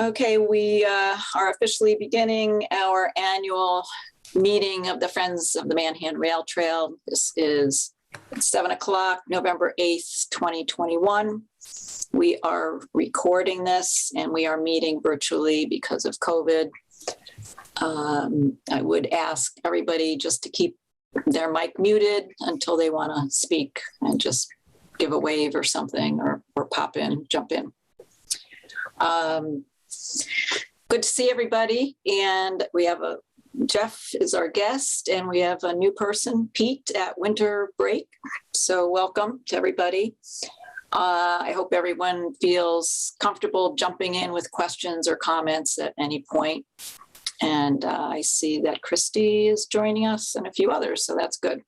Okay, we are officially beginning our annual meeting of the Friends of the Manhan Rail Trail. This is 7 o'clock, November 8th, 2021. We are recording this and we are meeting virtually because of COVID. I would ask everybody just to keep their mic muted until they want to speak and just give a wave or something or pop in, jump in. Good to see everybody. And we have Jeff is our guest, and we have a new person, Pete, at winter break. So welcome to everybody. I hope everyone feels comfortable jumping in with questions or comments at any point. And I see that Christy is joining us and a few others, so that's good.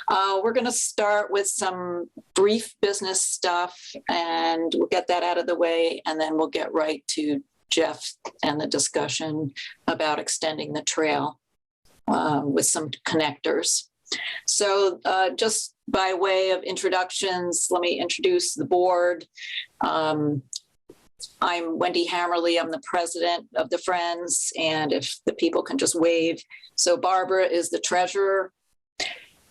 We're going to start with some brief business stuff, and we'll get that out of the way, and then we'll get right to Jeff and the discussion about extending the trail with some connectors. So just by way of introductions, let me introduce the board. I'm Wendy Hammerly. I'm the president of the Friends, and if the people can just wave. So Barbara is the treasurer,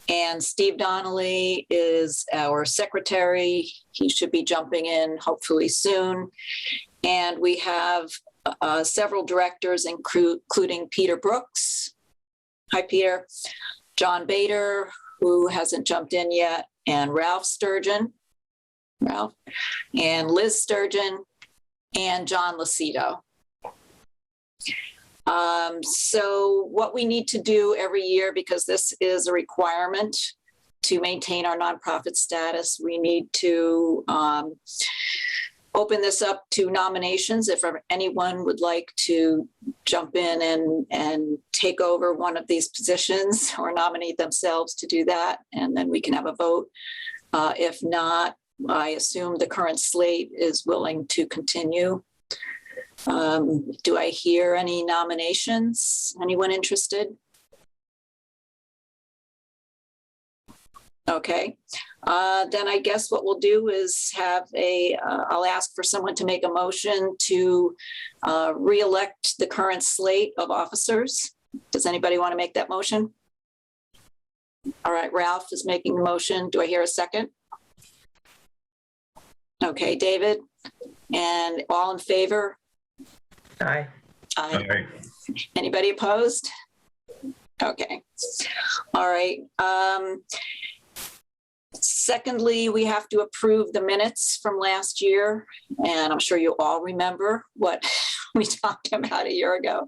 and Steve Donnelly is our secretary. He should be jumping in hopefully soon. And we have several directors, including Peter Brooks. Hi, Peter. John Bader, who hasn't jumped in yet, and Ralph Sturgeon, and Liz Sturgeon, and John Lacido. So what we need to do every year, because this is a requirement to maintain our nonprofit status, we need to open this up to nominations. If anyone would like to jump in and take over one of these positions or nominate themselves to do that, and then we can have a vote. If not, I assume the current slate is willing to continue. Do I hear any nominations? Anyone interested? Okay, then I guess what we'll do is have I'll ask for someone to make a motion to re-elect the current slate of officers. Does anybody want to make that motion? All right, Ralph is making the motion. Do I hear a second? Okay, David, and all in favor? Aye. Aye. Aye. Anybody opposed? Okay. All right. Secondly, we have to approve the minutes from last year, and I'm sure you all remember what we talked about a year ago.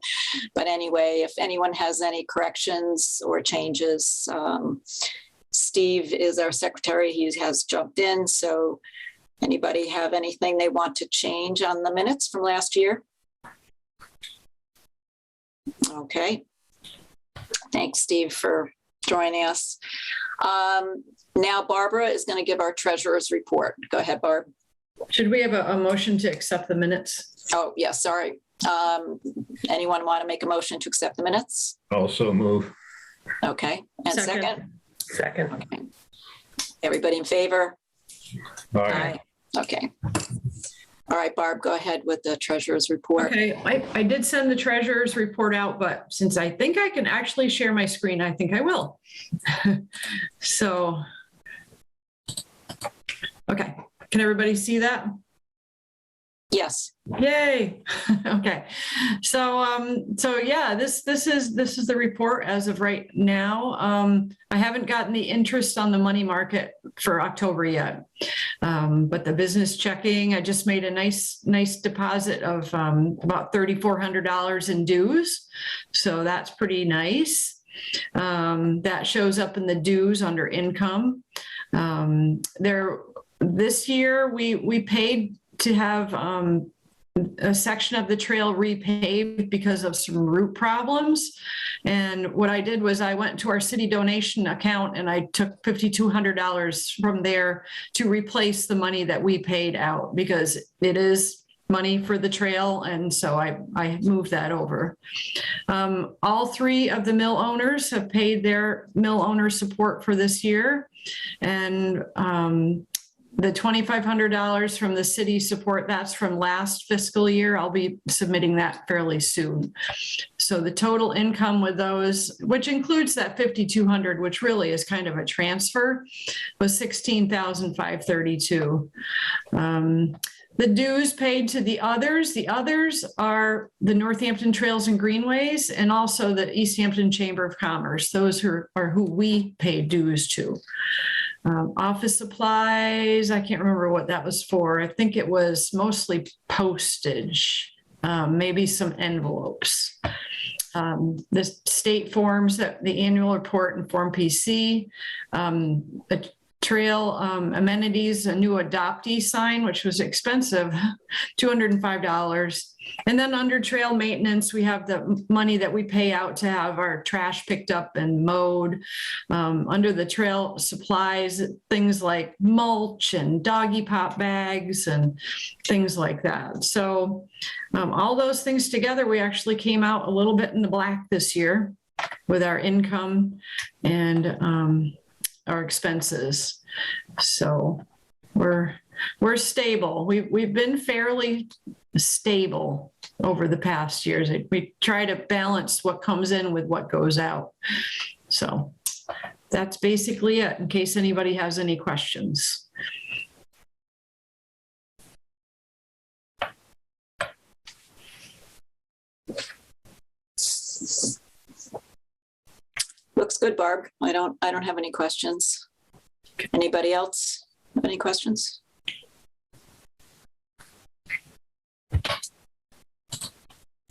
But anyway, if anyone has any corrections or changes, Steve is our secretary. He has jumped in. So anybody have anything they want to change on the minutes from last year? Okay. Thanks, Steve, for joining us. Now Barbara is going to give our treasurer's report. Go ahead, Barb. Should we have a motion to accept the minutes? Oh, yeah, sorry. Anyone want to make a motion to accept the minutes? Also move. Okay, and second? Second. Okay. Everybody in favor? Aye. Okay. All right, Barb, go ahead with the treasurer's report. Okay, I did send the treasurer's report out, but since I think I can actually share my screen, I think I will. So, okay, can everybody see that? Yes. Yay. Okay. So yeah, this is the report as of right now. I haven't gotten the interest on the money market for October yet. But the business checking, I just made a nice deposit of about $3,400 in dues. So that's pretty nice. That shows up in the dues under income. This year we paid to have a section of the trail repaved because of some root problems. And what I did was I went to our city donation account and I took $5,200 from there to replace the money that we paid out, because it is money for the trail. And so I moved that over. All three of the mill owners have paid their mill owner support for this year. And The $2,500 from the city support, that's from last fiscal year. I'll be submitting that fairly soon. So the total income with those, which includes that 5,200, which really is kind of a transfer, was 16,532. The dues paid to the others are the Northampton Trails and Greenways and also the Easthampton Chamber of Commerce. Those are who we pay dues to. Office supplies, I can't remember what that was for. I think it was mostly postage, maybe some envelopes. The state forms, that the annual report and Form PC, the trail amenities, a new adoptee sign, which was expensive, $205. And then under trail maintenance, we have the money that we pay out to have our trash picked up and mowed. Under the trail supplies, things like mulch and doggy pop bags and things like that. So all those things together, we actually came out a little bit in the black this year with our income and our expenses. So we're stable. We've been fairly stable over the past years. We try to balance what comes in with what goes out. So that's basically it, in case anybody has any questions. Looks good, Barb. I don't have any questions. Anybody else have any questions?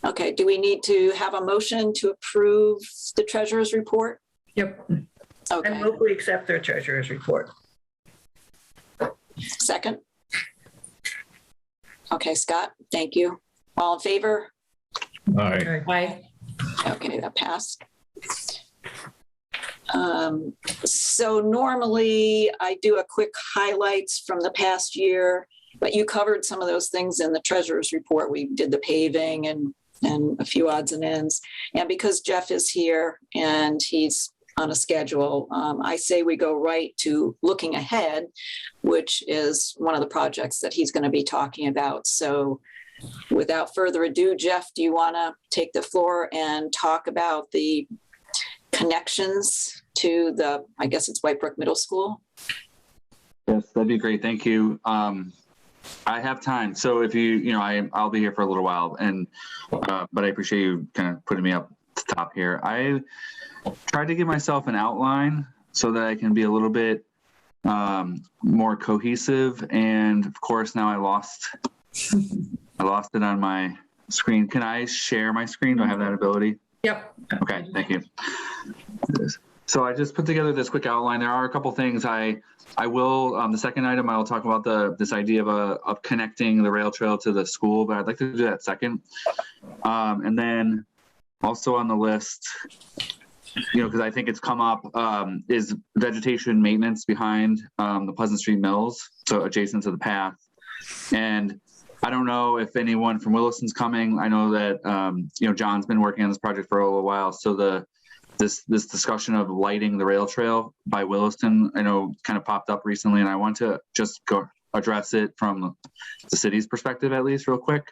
Okay, do we need to have a motion to approve the treasurer's report? Yep. Okay, I move we accept their treasurer's report. second. Okay, Scott, thank you. All in favor? Aye. Bye. Okay, that passed. So normally I do a quick highlights from the past year, but you covered some of those things in the treasurer's report. We did the paving and a few odds and ends. And because Jeff is here and he's on a schedule, I say we go right to looking ahead, which is one of the projects that he's going to be talking about. So without further ado, Jeff, do you want to take the floor and talk about the connections to the, I guess it's White Brook Middle School? Yes, that'd be great. Thank you. I have time. So if I'll be here for a little while, and but I appreciate you kind of putting me up at the top here. I tried to give myself an outline so that I can be a little bit more cohesive. And of course, now I lost it on my screen. Can I share my screen? Do I have that ability? Yep. Okay, thank you. So I just put together this quick outline. There are a couple things I will, the second item, I will talk about this idea of connecting the rail trail to the school, but I'd like to do that second. And then also on the list, because I think it's come up, is vegetation maintenance behind the Pleasant Street Mills, so adjacent to the path. And I don't know if anyone from Williston's coming. I know that, John's been working on this project for a little while. So this discussion of lighting the rail trail by Williston, I know kind of popped up recently, and I want to just go address it from the city's perspective, at least real quick.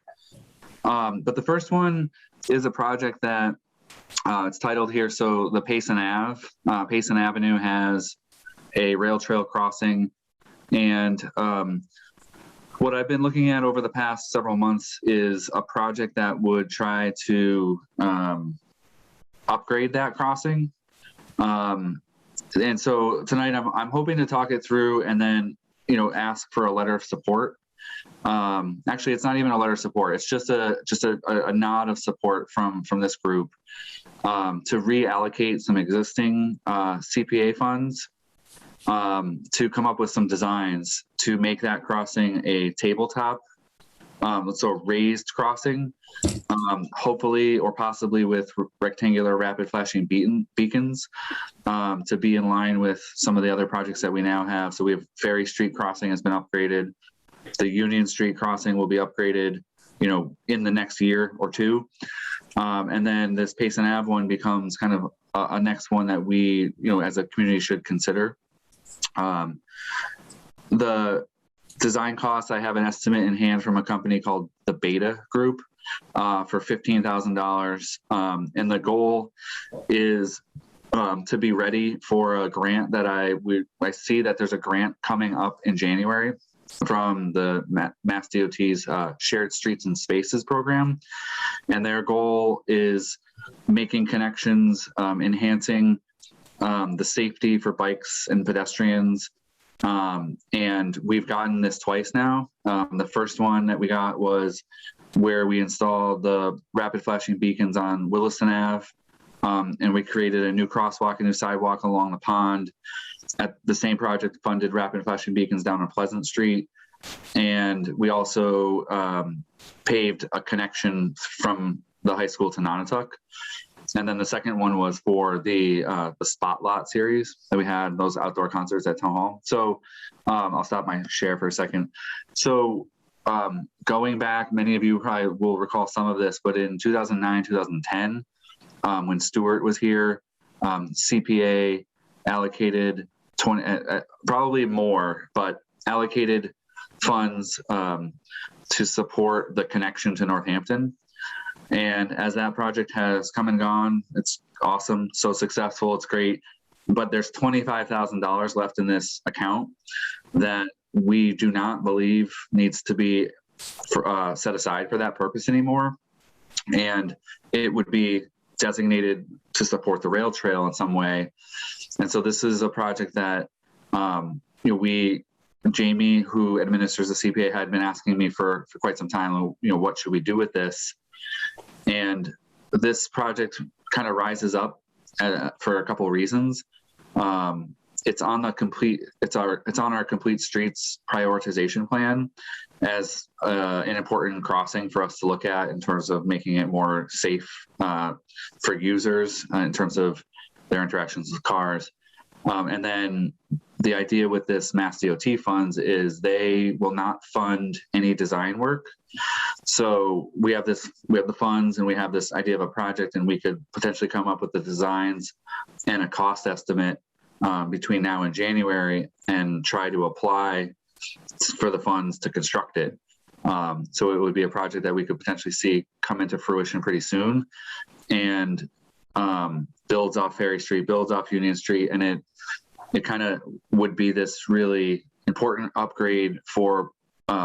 But the first one is a project that it's titled here. So the Payson Avenue has a rail trail crossing, and what I've been looking at over the past several months is a project that would try to upgrade that crossing. And so tonight I'm hoping to talk it through and then, ask for a letter of support. Actually, it's not even a letter of support. It's just a nod of support from this group to reallocate some existing CPA funds to come up with some designs to make that crossing a tabletop, so a raised crossing, hopefully or possibly with rectangular rapid flashing beacons to be in line with some of the other projects that we now have. So we have Ferry Street crossing has been upgraded. The Union Street crossing will be upgraded, in the next year or two. And then this Payson Ave one becomes kind of a next one that we, as a community should consider. Design costs, I have an estimate in hand from a company called the Beta Group for $15,000. And the goal is to be ready for a grant that I see that there's a grant coming up in January from the Mass DOT's Shared Streets and Spaces program. And their goal is making connections, enhancing the safety for bikes and pedestrians. And we've gotten this twice now. The first one that we got was where we installed the rapid flashing beacons on Williston Ave. And we created a new crosswalk, a new sidewalk along the pond. At the same project funded rapid flashing beacons down on Pleasant Street. And we also paved a connection from the high school to Nonotuck. And then the second one was for the Spot Lot series that we had, those outdoor concerts at Town Hall. So I'll stop my share for a second. So going back, many of you probably will recall some of this, but in 2009, 2010, when Stuart was here, CPA allocated 20, probably more, but allocated funds to support the connection to Northampton. And as that project has come and gone, it's awesome, so successful, it's great. But there's $25,000 left in this account that we do not believe needs to be set aside for that purpose anymore. And it would be designated to support the rail trail in some way. And so this is a project that Jamie, who administers the CPA, had been asking me for quite some time, what should we do with this? And this project kind of rises up for a couple of reasons. It's on our complete streets prioritization plan as an important crossing for us to look at in terms of making it more safe for users in terms of their interactions with cars. And then the idea with this Mass DOT funds is they will not fund any design work. So we have the funds and we have this idea of a project, and we could potentially come up with the designs and a cost estimate between now and January and try to apply for the funds to construct it. So it would be a project that we could potentially see come into fruition pretty soon, and builds off Ferry Street, builds off Union Street, and it kind of would be this really important upgrade for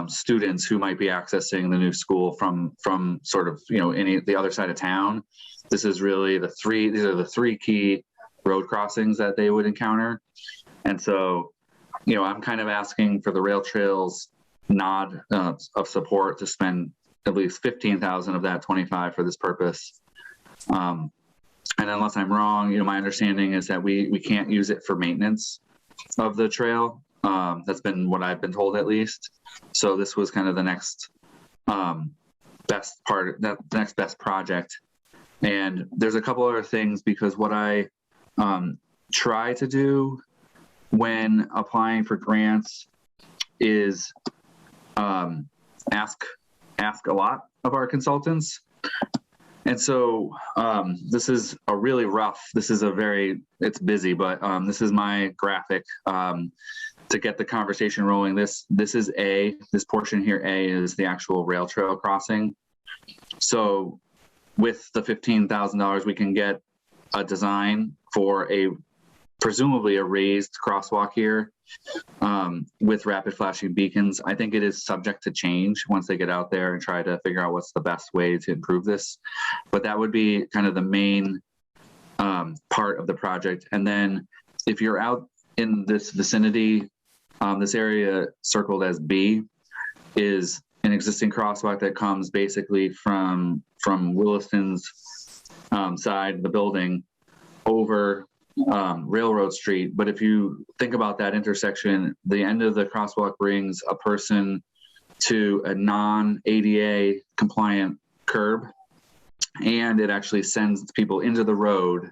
students who might be accessing the new school from sort of the other side of town. This is really these are the three key road crossings that they would encounter. And so I'm kind of asking for the rail trails nod of support to spend at least 15,000 of that 25 for this purpose. And unless I'm wrong, my understanding is that we can't use it for maintenance of the trail. That's been what I've been told, at least. So this was kind of the next best project. And there's a couple other things, because what I try to do when applying for grants is ask a lot of our consultants. And so this is a really rough, it's busy, but this is my graphic to get the conversation rolling. This portion here, A, is the actual rail trail crossing. So with the $15,000, we can get a design for presumably a raised crosswalk here with rapid flashing beacons. I think it is subject to change once they get out there and try to figure out what's the best way to improve this. But that would be kind of the main part of the project. And then if you're out in this vicinity, this area circled as B is an existing crosswalk that comes basically from Williston's side of the building over Railroad Street. But if you think about that intersection, the end of the crosswalk brings a person to a non-ADA compliant curb, and it actually sends people into the road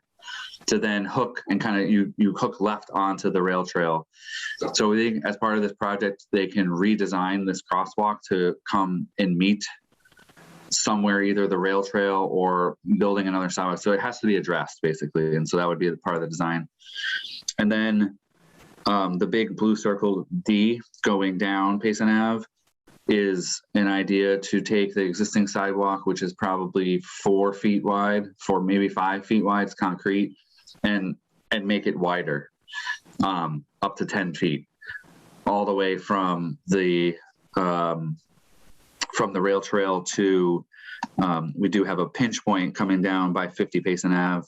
to then hook and kind of you hook left onto the rail trail. So we think as part of this project, they can redesign this crosswalk to come and meet somewhere, either the rail trail or building another sidewalk. So it has to be addressed, basically. And so that would be part of the design. And then The big blue circle D going down Payson Ave is an idea to take the existing sidewalk, which is probably 4 feet wide, maybe 5 feet wide, it's concrete, and make it wider, up to 10 feet, all the way from the rail trail to, we do have a pinch point coming down by 50 Payson Ave.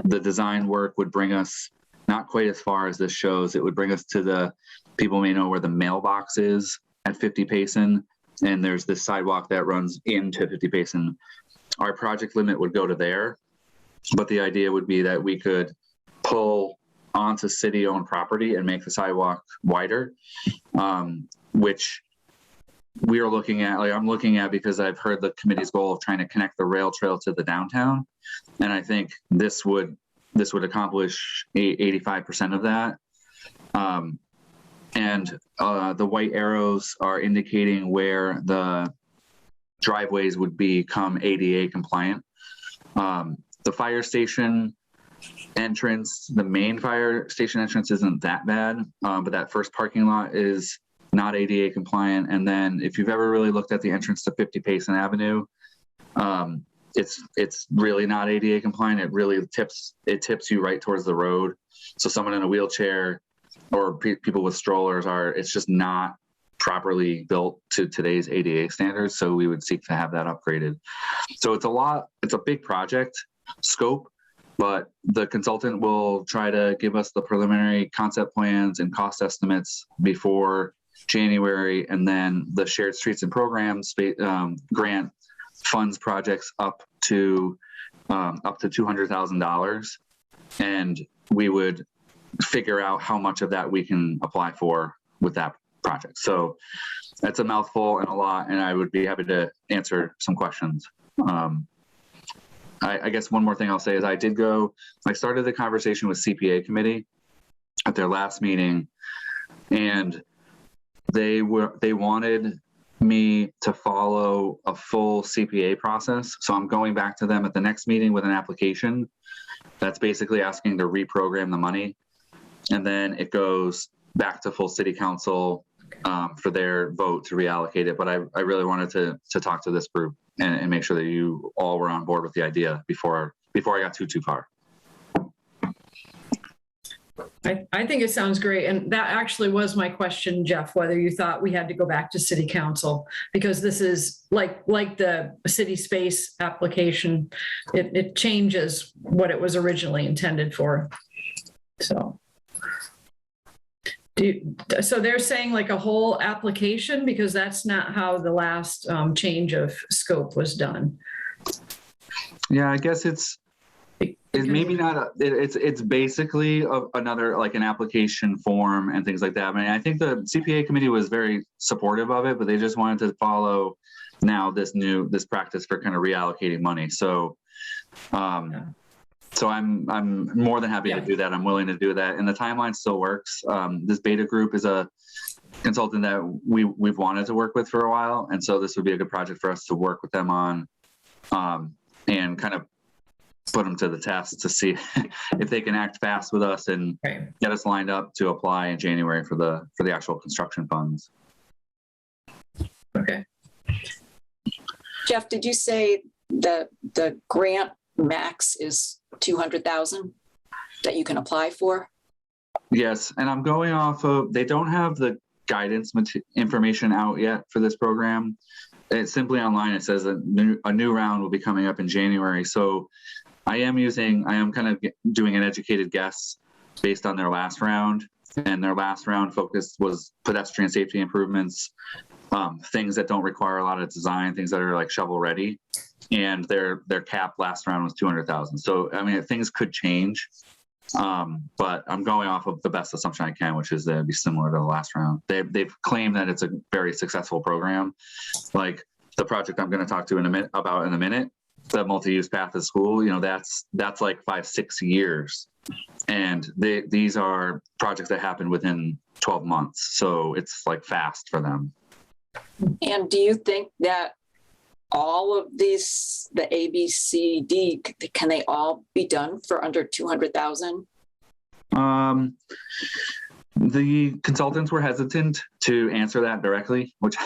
The design work would bring us not quite as far as this shows. It would bring us to people may know where the mailbox is at 50 Payson, and there's this sidewalk that runs into 50 Payson. Our project limit would go to there, but the idea would be that we could pull onto city-owned property and make the sidewalk wider, which we are looking at, I'm looking at because I've heard the committee's goal of trying to connect the rail trail to the downtown. And I think this would accomplish 85% of that. And the white arrows are indicating where the driveways would become ADA compliant. The fire station entrance, the main fire station entrance isn't that bad, but that first parking lot is not ADA compliant. And then if you've ever really looked at the entrance to 50 Payson Avenue, it's really not ADA compliant. It really tips you right towards the road. So someone in a wheelchair or people with strollers it's just not properly built to today's ADA standards. So we would seek to have that upgraded. So it's a big project scope, but the consultant will try to give us the preliminary concept plans and cost estimates before January, and then the Shared Streets and Programs grant funds projects up to $200,000, and we would figure out how much of that we can apply for with that project. So that's a mouthful and a lot, and I would be happy to answer some questions. I guess one more thing I'll say is I started the conversation with CPA committee at their last meeting, and they wanted me to follow a full CPA process. So I'm going back to them at the next meeting with an application that's basically asking to reprogram the money. And then it goes back to full city council for their vote to reallocate it. But I really wanted to talk to this group and make sure that you all were on board with the idea before I got too far. I think it sounds great. And that actually was my question, Jeff, whether you thought we had to go back to city council, because this is like the city space application. It changes what it was originally intended for. So they're saying like a whole application, because that's not how the last change of scope was done. Yeah, I guess it's maybe not. It's basically another, like an application form and things like that. I mean, I think the CPA committee was very supportive of it, but they just wanted to follow now this practice for kind of reallocating money. So, so I'm more than happy to do that. I'm willing to do that, and the timeline still works. This beta group is a consultant that we've wanted to work with for a while, and so this would be a good project for us to work with them on, and kind of put them to the test to see if they can act fast with us and get us lined up to apply in January for the actual construction funds. Okay. Jeff, did you say the grant max is 200,000 that you can apply for? Yes, and I'm going off of, they don't have the guidance information out yet for this program. It's simply online. It says a new round will be coming up in January. So I am kind of doing an educated guess based on their last round, and their last round focus was pedestrian safety improvements, things that don't require a lot of design, things that are like shovel ready. And their cap last round was 200,000. So, I mean, things could change, but I'm going off of the best assumption I can, which is that it'd be similar to the last round. They've claimed that it's a very successful program. Like the project I'm going to talk to in a minute, the multi-use path to school, that's like 5-6 years. And these are projects that happen within 12 months. So it's like fast for them. And do you think that all of these, the A, B, C, D, can they all be done for under 200,000? The consultants were hesitant to answer that directly, which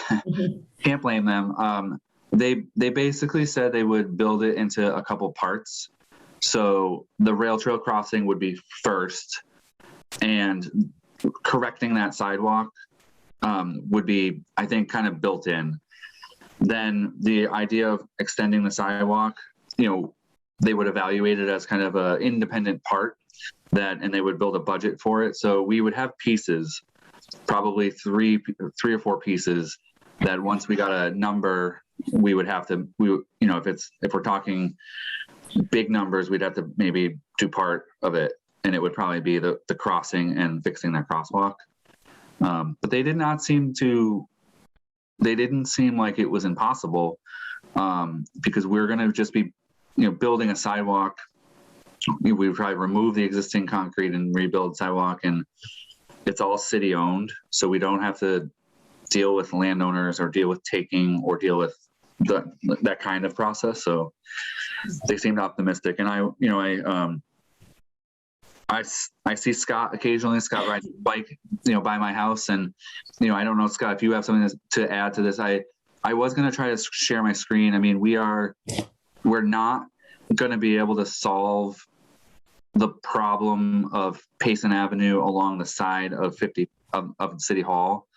can't blame them. They basically said they would build it into a couple parts. So the rail trail crossing would be first, and correcting that sidewalk would be, I think, kind of built in. Then the idea of extending the sidewalk, they would evaluate it as kind of an independent part and they would build a budget for it. So we would have pieces, probably three or four pieces that once we got a number, we would have to, if we're talking big numbers, we'd have to maybe do part of it. And it would probably be the crossing and fixing that crosswalk. But they didn't seem like it was impossible, because we're going to just be, building a sidewalk. We would probably remove the existing concrete and rebuild sidewalk, and it's all city owned. So we don't have to deal with landowners or deal with taking or deal with that kind of process. So they seemed optimistic. And I see Scott occasionally. Scott rides a bike, by my house, and I don't know, Scott, if you have something to add to this. I was going to try to share my screen. I mean, we're not going to be able to solve the problem of Payson Avenue along the side of City Hall.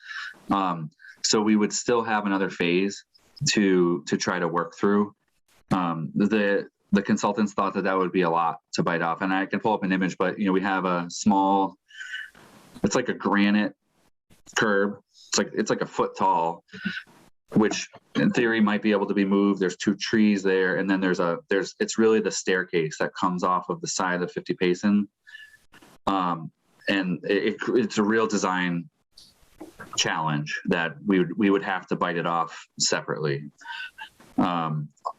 So we would still have another phase to try to work through. The consultants thought that would be a lot to bite off, and I can pull up an image, but we have a small, it's like a granite curb. It's like a foot tall, which in theory might be able to be moved. There's two trees there, and then it's really the staircase that comes off of the side of 50 Payson. And it's a real design challenge that we would have to bite it off separately.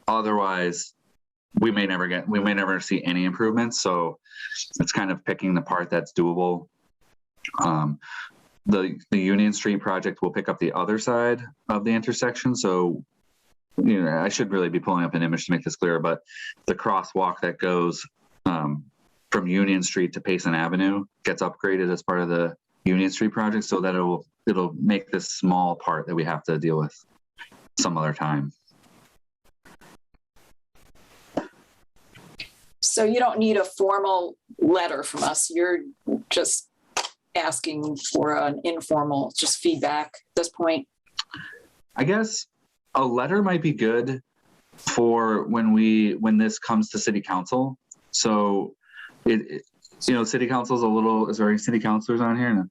Otherwise, we may never see any improvements. So it's kind of picking the part that's doable. The Union Street project will pick up the other side of the intersection. So, I should really be pulling up an image to make this clear, but the crosswalk that goes from Union Street to Payson Avenue gets upgraded as part of the Union Street project, so that it'll make this small part that we have to deal with some other time. So you don't need a formal letter from us. You're just asking for an informal, just feedback at this point. I guess a letter might be good for when this comes to city council. So city council's city councilors on here, and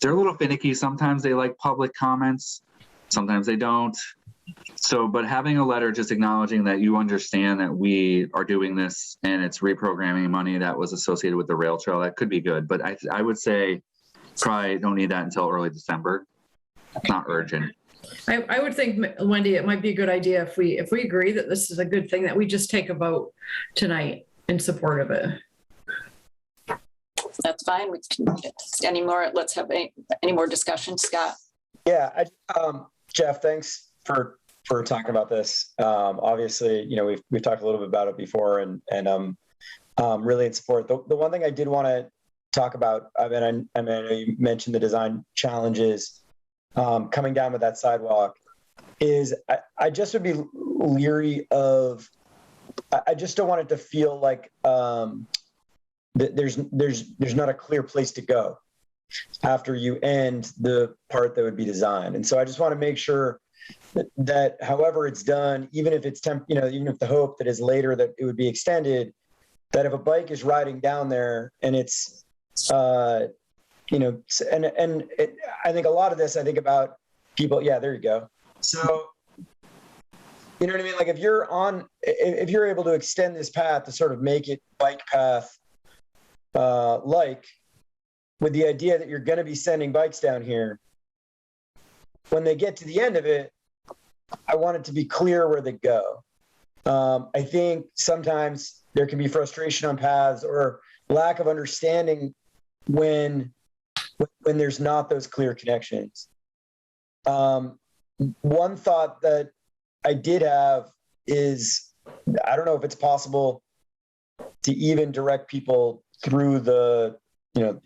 they're a little finicky. Sometimes they like public comments, sometimes they don't. So, but having a letter just acknowledging that you understand that we are doing this and it's reprogramming money that was associated with the rail trail, that could be good. But I would say probably don't need that until early December. It's not urgent. I would think, Wendy, it might be a good idea if we agree that this is a good thing, that we just take a vote tonight in support of it. That's fine. Let's have any more discussion, Scott. Yeah, Jeff, thanks for talking about this. Obviously, we've talked a little bit about it before, and really in support. The one thing I did want to talk about, I mean, you mentioned the design challenges coming down with that sidewalk, is I just would be leery of. I just don't want it to feel like that there's not a clear place to go after you end the part that would be designed. And so I just want to make sure that however it's done, even if it's even if the hope that is later that it would be extended, that if a bike is riding down there and it's I think a lot of this, I think about people. Yeah, there you go. So, you know what I mean? Like if you're able to extend this path to sort of make it bike path, with the idea that you're going to be sending bikes down here, when they get to the end of it, I want it to be clear where they go. I think sometimes there can be frustration on paths or lack of understanding when there's not those clear connections. One thought that I did have is, I don't know if it's possible to even direct people through the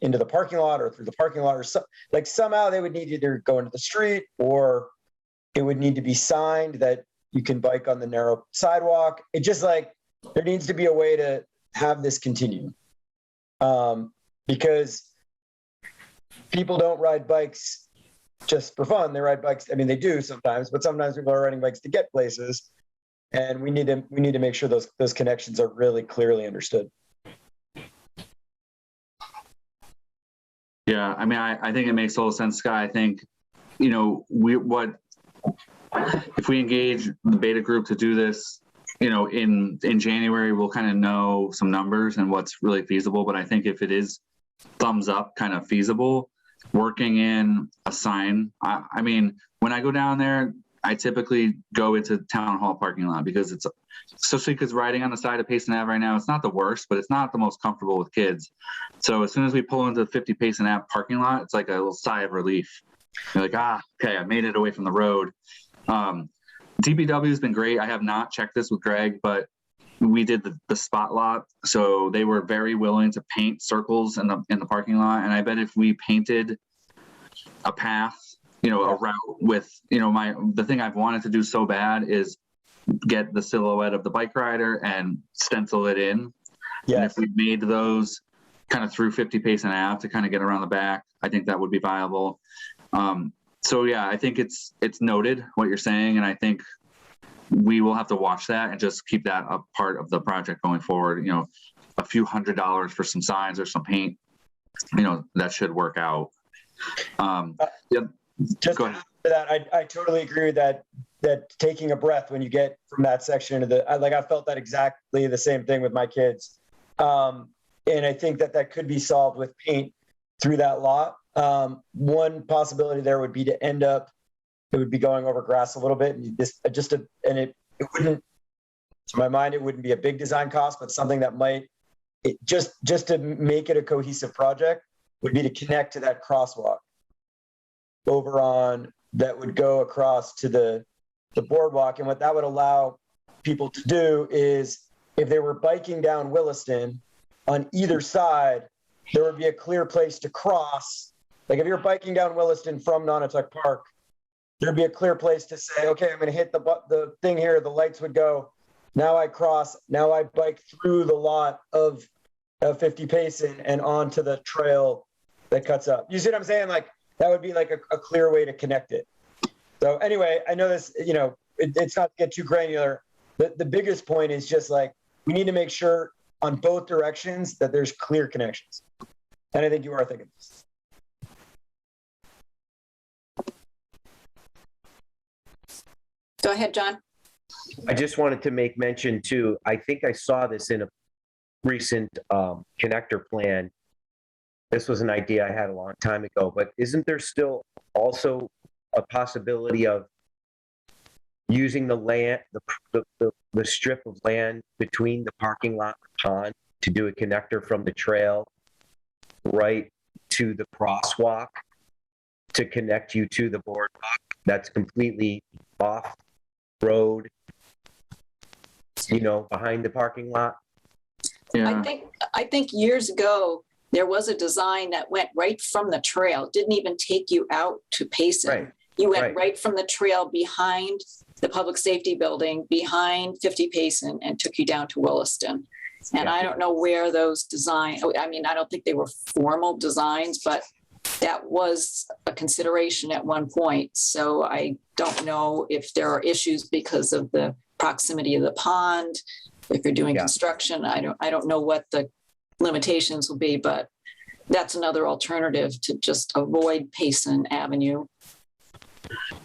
into the parking lot or through the parking lot, or like somehow they would need to either go into the street, or it would need to be signed that you can bike on the narrow sidewalk. It just like, there needs to be a way to have this continue. Because people don't ride bikes just for fun. They ride bikes. I mean, they do sometimes, but sometimes people are riding bikes to get places. And we need to make sure those connections are really clearly understood. Yeah, I mean, I think it makes total sense, Scott. I think, if we engage the beta group to do this, in January, we'll kind of know some numbers and what's really feasible. But I think if it is thumbs up kind of feasible, working in a sign, I mean, when I go down there, I typically go into town hall parking lot, because especially because riding on the side of Payson Ave right now, it's not the worst, but it's not the most comfortable with kids. So as soon as we pull into the 50 Payson Ave parking lot, it's like a little sigh of relief. You're like, okay, I made it away from the road. DPW has been great. I have not checked this with Greg, but we did the spot lot. So they were very willing to paint circles in the parking lot. And I bet if we painted a path, a route with, the thing I've wanted to do so bad is get the silhouette of the bike rider and stencil it in. Yeah. And if we made those kind of through 50 Payson Ave to kind of get around the back, I think that would be viable. So yeah, I think it's noted what you're saying. And I think we will have to watch that and just keep that a part of the project going forward. A few $100s for some signs or some paint, that should work out. Yeah. Just go ahead. That I totally agree with that taking a breath when you get from that section to I felt that exactly the same thing with my kids. And I think that could be solved with paint through that lot. One possibility there would be to it would be going over grass a little bit, and it wouldn't, to my mind, it wouldn't be a big design cost, but something that might, just to make it a cohesive project, would be to connect to that crosswalk that would go across to the boardwalk. And what that would allow people to do is, if they were biking down Williston, on either side, there would be a clear place to cross. Like if you're biking down Williston from Nonotuck Park, there'd be a clear place to say, okay, I'm going to hit the thing here. The lights would go. Now I cross. Now I bike through the lot of 50 Payson and onto the trail that cuts up. You see what I'm saying? Like that would be like a clear way to connect it. So anyway, I know this, it's not to get too granular. The biggest point is just like, we need to make sure on both directions that there's clear connections. And I think you are thinking this. Go ahead, John. I just wanted to make mention too, I think I saw this in a recent connector plan. This was an idea I had a long time ago, but isn't there still also a possibility of using the land, the strip of land between the parking lot and pond to do a connector from the trail right to the crosswalk to connect you to the boardwalk that's completely off road, behind the parking lot? Yeah. I think years ago, there was a design that went right from the trail, didn't even take you out to Payson. Right. You went right from the trail behind the public safety building, behind 50 Payson, and took you down to Williston. And I don't know where those designs, I mean, I don't think they were formal designs, but that was a consideration at one point. So I don't know if there are issues because of the proximity of the pond, if you're doing construction. I don't know what the limitations will be, but that's another alternative to just avoid Payson Avenue.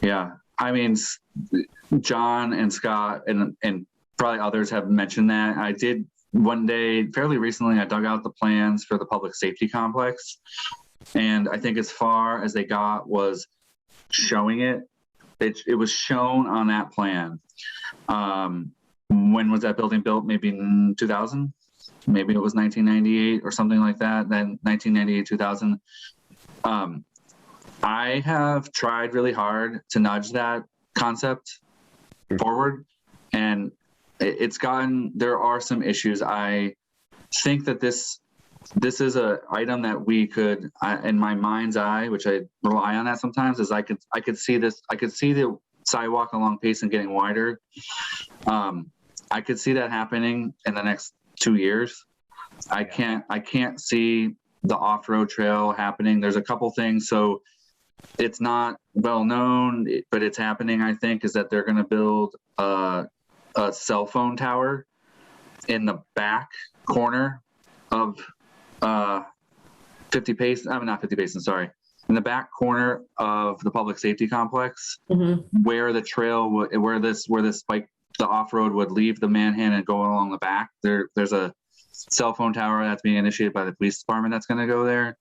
Yeah. I mean, John and Scott and probably others have mentioned that. I did one day, fairly recently, I dug out the plans for the public safety complex. And I think as far as they got was showing it. It was shown on that plan. When was that building built? Maybe in 2000? Maybe it was 1998 or something like that. Then 1998, 2000. I have tried really hard to nudge that concept forward, and there are some issues. I think that this this is a item that we could, in my mind's eye, which I rely on that sometimes, is I could see this, I could see the sidewalk along Payson getting wider. I could see that happening in the next 2 years. I can't see the off-road trail happening. There's a couple things. So it's not well known, but it's happening, I think, is that they're going to build a cell phone tower in the back corner of 50 Payson, I'm not 50 Payson, sorry, in the back corner of the public safety complex, where the trail, where this bike, the off-road would leave the Manhan and go along the back. There's a cell phone tower that's being initiated by the police department that's going to go there.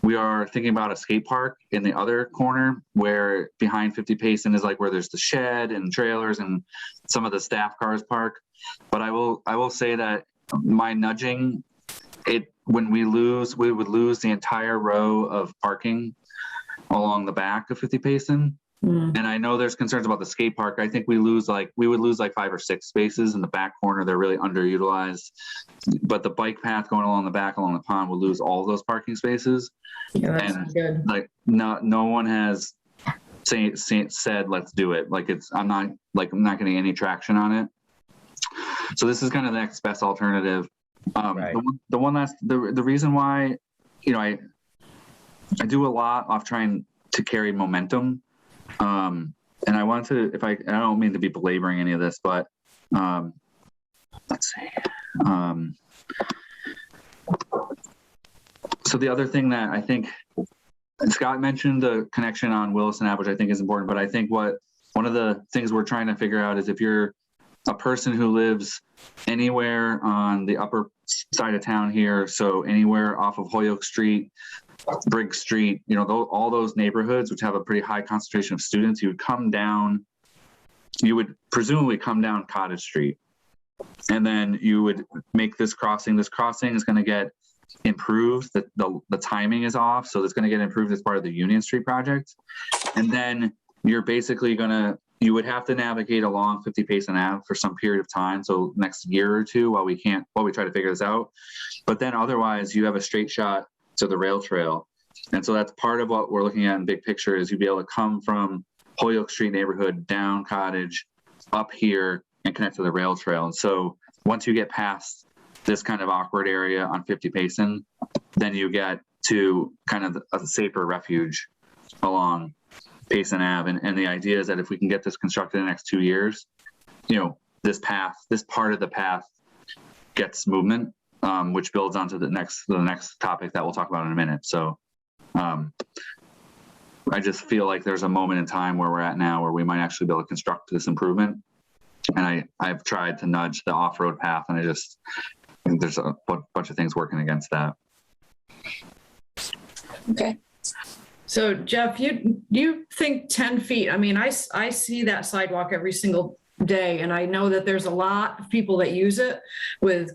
We are thinking about a skate park in the other corner, where behind 50 Payson is like where there's the shed and trailers and some of the staff cars park. But I will say that my nudging, when we would lose the entire row of parking along the back of 50 Payson. And I know there's concerns about the skate park. I think we would lose like 5 or 6 spaces in the back corner. They're really underutilized. But the bike path going along the back, along the pond, will lose all those parking spaces. Yeah, that's and good. Like no one has said let's do it. Like I'm not getting any traction on it. So this is kind of the next best alternative. Right. The reason why, I do a lot off trying to carry momentum. And I wanted to, I don't mean to be belaboring any of this, but let's see. So the other thing that I think Scott mentioned, the connection on Williston Ave, which I think is important, but I think one of the things we're trying to figure out is if you're a person who lives anywhere on the upper side of town here, so anywhere off of Holyoke Street, Briggs Street, all those neighborhoods which have a pretty high concentration of students, you would presumably come down Cottage Street, and then you would make this crossing. This crossing is going to get improved. The timing is off, so it's going to get improved as part of the Union Street project. And then you're basically you would have to navigate along 50 Payson Ave for some period of time, so next year or two, while we try to figure this out. But then otherwise, you have a straight shot to the rail trail. And so that's part of what we're looking at in big picture, is you'd be able to come from Holyoke Street neighborhood down Cottage up here and connect to the rail trail. And so once you get past this kind of awkward area on 50 Payson, then you get to kind of a safer refuge along Payson Ave. And the idea is that if we can get this constructed in the next 2 years, this part of the path gets movement, which builds onto the next topic that we'll talk about in a minute. So I just feel like there's a moment in time where we're at now where we might actually be able to construct this improvement. And I've tried to nudge the off-road path, and I think there's a bunch of things working against that. Okay. So Jeff, you think 10 feet, I mean, I see that sidewalk every single day, and I know that there's a lot of people that use it with,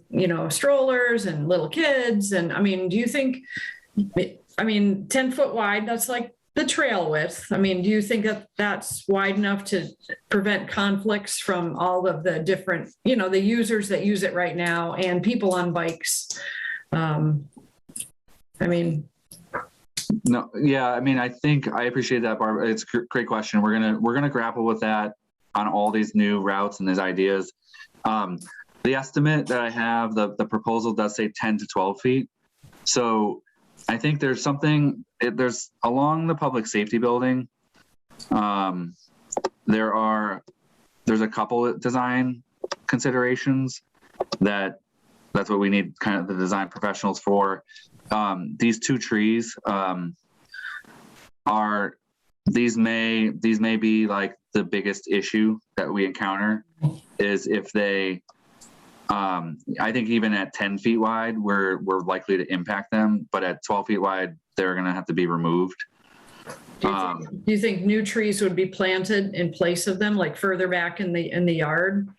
strollers and little kids. And I mean, do you think, 10 foot wide, that's like the trail width. I mean, do you think that that's wide enough to prevent conflicts from all of the different, the users that use it right now and people on bikes? No, yeah, I appreciate that, Barbara. It's a great question. We're gonna grapple with that on all these new routes and these ideas. The estimate that I have, the proposal does say 10 to 12 feet. So I think there's along the public safety building, there's a couple of design considerations that's what we need kind of the design professionals for. These 2 trees these may be like the biggest issue that we encounter, is if they, I think even at 10 feet wide, we're likely to impact them, but at 12 feet wide, they're going to have to be removed. Do you think new trees would be planted in place of them, like further back in the yard?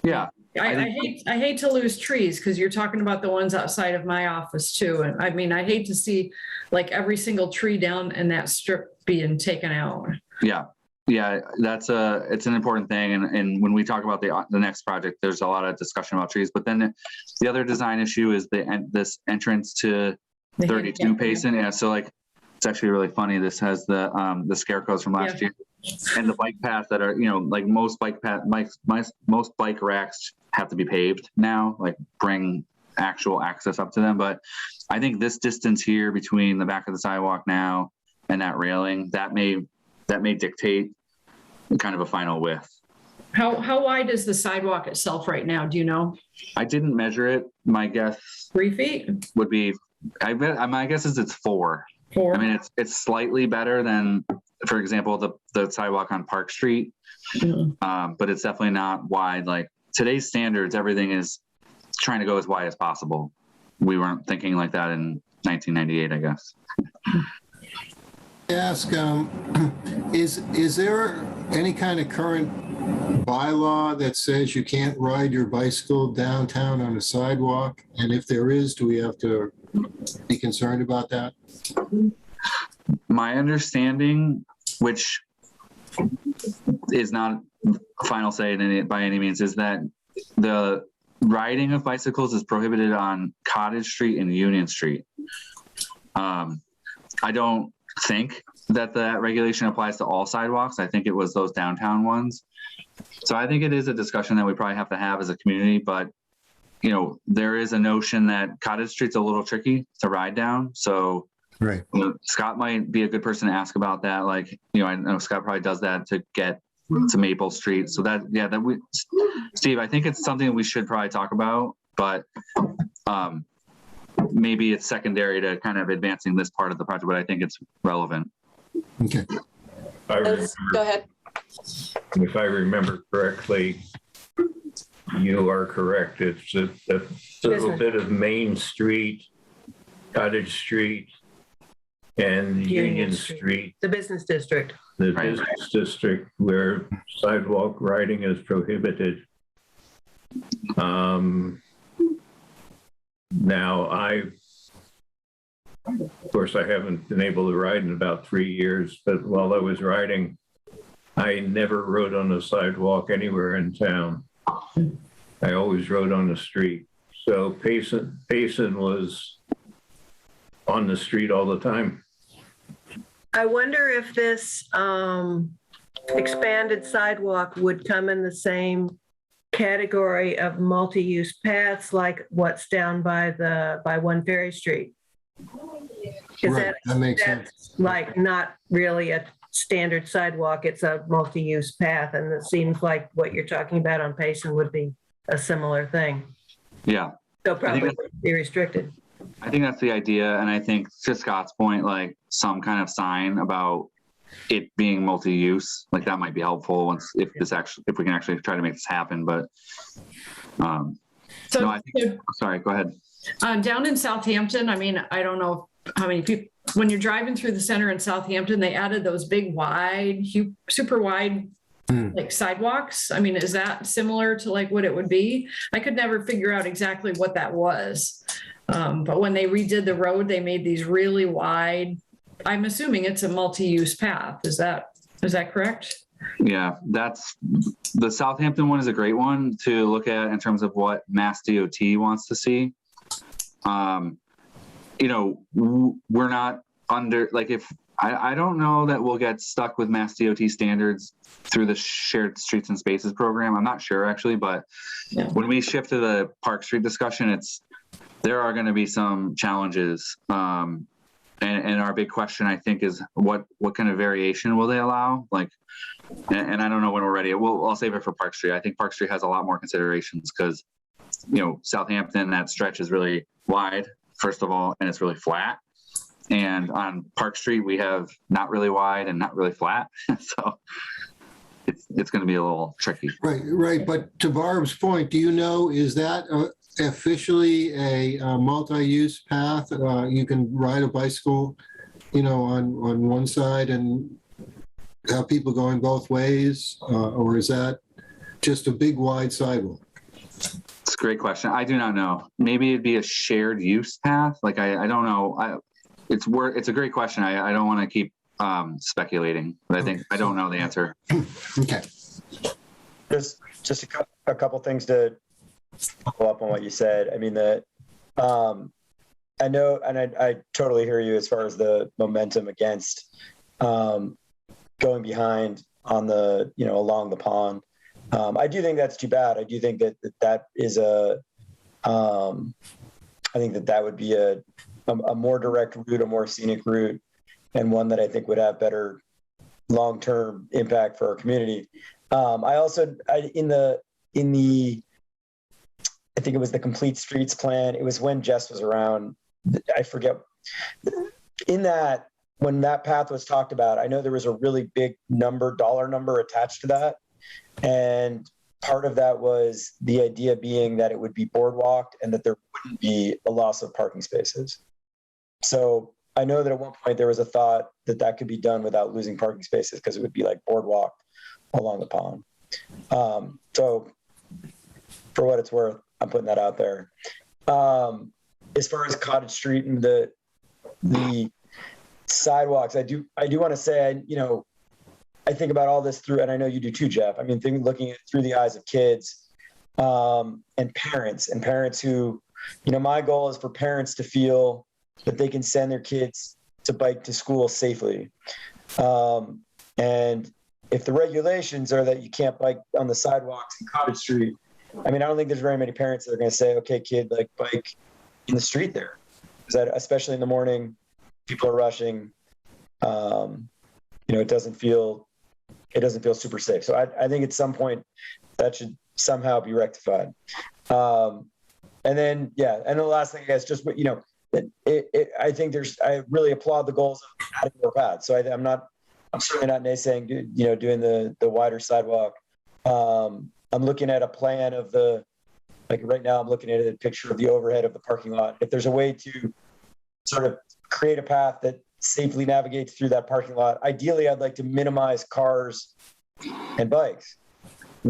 Yeah. I hate to lose trees, because you're talking about the ones outside of my office too. And I hate to see like every single tree down in that strip being taken out. Yeah. Yeah, it's an important thing. And when we talk about the next project, there's a lot of discussion about trees, but then the other design issue is this entrance to 32 Payson. Yeah. So like, it's actually really funny. This has the scarecrows from last year and the bike paths that are, like most most bike racks have to be paved now, like bring actual access up to them. But I think this distance here between the back of the sidewalk now and that railing, that may dictate kind of a final width. How wide is the sidewalk itself right now? Do you know? I didn't measure it. My guess 3 feet? would be, my guess is it's 4. 4? I mean, it's slightly better than, for example, the sidewalk on Park Street, but it's definitely not wide. Like today's standards, everything is trying to go as wide as possible. We weren't thinking like that in 1998, I guess. Ask, is there any kind of current bylaw that says you can't ride your bicycle downtown on a sidewalk? And if there is, do we have to be concerned about that? My understanding, which is not final say by any means, is that the riding of bicycles is prohibited on Cottage Street and Union Street. I don't think that regulation applies to all sidewalks. I think it was those downtown ones. So I think it is a discussion that we probably have to have as a community, but there is a notion that Cottage Street's a little tricky to ride down. So right. Scott might be a good person to ask about that. Like, I know Scott probably does that to get to Maple Street. So Steve, I think it's something we should probably talk about, but maybe it's secondary to kind of advancing this part of the project, but I think it's relevant. Okay. Go ahead. If I remember correctly, you are correct. It's a little bit of Main Street, Cottage Street, and Union Street. The business district. The business district where sidewalk riding is prohibited. Now, of course, I haven't been able to ride in about 3 years, but while I was riding, I never rode on a sidewalk anywhere in town. I always rode on the street. So Payson was on the street all the time. I wonder if this expanded sidewalk would come in the same category of multi-use paths like what's down by 1 Ferry Street. Right, that makes sense. Like not really a standard sidewalk, it's a multi-use path, and it seems like what you're talking about on Payson would be a similar thing. Yeah. So probably would be restricted. I think that's the idea. And I think to Scott's point, like some kind of sign about it being multi-use, like that might be helpful if we can actually try to make this happen. But sorry, go ahead. Down in Southampton, I mean, I don't know how many people, when you're driving through the center in Southampton, they added those big wide, super wide like sidewalks. I mean, is that similar to like what it would be? I could never figure out exactly what that was. But when they redid the road, they made these really wide, I'm assuming it's a multi-use path. Is that correct? Yeah, that's the Southampton one is a great one to look at in terms of what Mass DOT wants to see. We're not under, like, if I don't know that we'll get stuck with Mass DOT standards through the Shared Streets and Spaces program. I'm not sure actually, but when we shift to the Park Street discussion, there are going to be some challenges. And our big question, I think, is what kind of variation will they allow? Like, and I don't know when we're ready. I'll save it for Park Street. I think Park Street has a lot more considerations because, Southampton, that stretch is really wide, first of all, and it's really flat. And on Park Street, we have not really wide and not really flat. So it's going to be a little tricky. Right. But to Barb's point, do you know, is that officially a multi-use path? You can ride a bicycle, on one side and have people going both ways? Or is that just a big wide sidewalk? It's a great question. I do not know. Maybe it'd be a shared use path. Like, I don't know. It's a great question. I don't want to keep speculating, but I don't know the answer. Okay. Just a couple things to follow up on what you said. I mean, I know, and I totally hear you as far as the momentum against going behind on the, along the pond. I do think that's too bad. I do think that is I think that would be a more direct route, a more scenic route, and one that I think would have better long-term impact for our community. I think it was the Complete Streets plan. It was when Jess was around. I forget. When that path was talked about, I know there was a really big dollar number attached to that. And part of that was the idea being that it would be boardwalked and that there wouldn't be a loss of parking spaces. So I know that at one point there was a thought that could be done without losing parking spaces because it would be like boardwalk along the pond. So for what it's worth, I'm putting that out there. As far as Cottage Street and the sidewalks, I do want to say, I think about all this through, and I know you do too, Jeff. I mean, looking at it through the eyes of kids and parents who, my goal is for parents to feel that they can send their kids to bike to school safely. And if the regulations are that you can't bike on the sidewalks in Cottage Street, I mean, I don't think there's very many parents that are going to say, okay, kid, like bike in the street there. Because especially in the morning, people are rushing. It doesn't feel super safe. So I think at some point that should somehow be rectified. And then the last thing, I guess, just I think I really applaud the goals of adding more paths. So I'm certainly not naysaying, doing the wider sidewalk. I'm looking at a plan of right now I'm looking at a picture of the overhead of the parking lot. If there's a way to sort of create a path that safely navigates through that parking lot, ideally I'd like to minimize cars and bikes,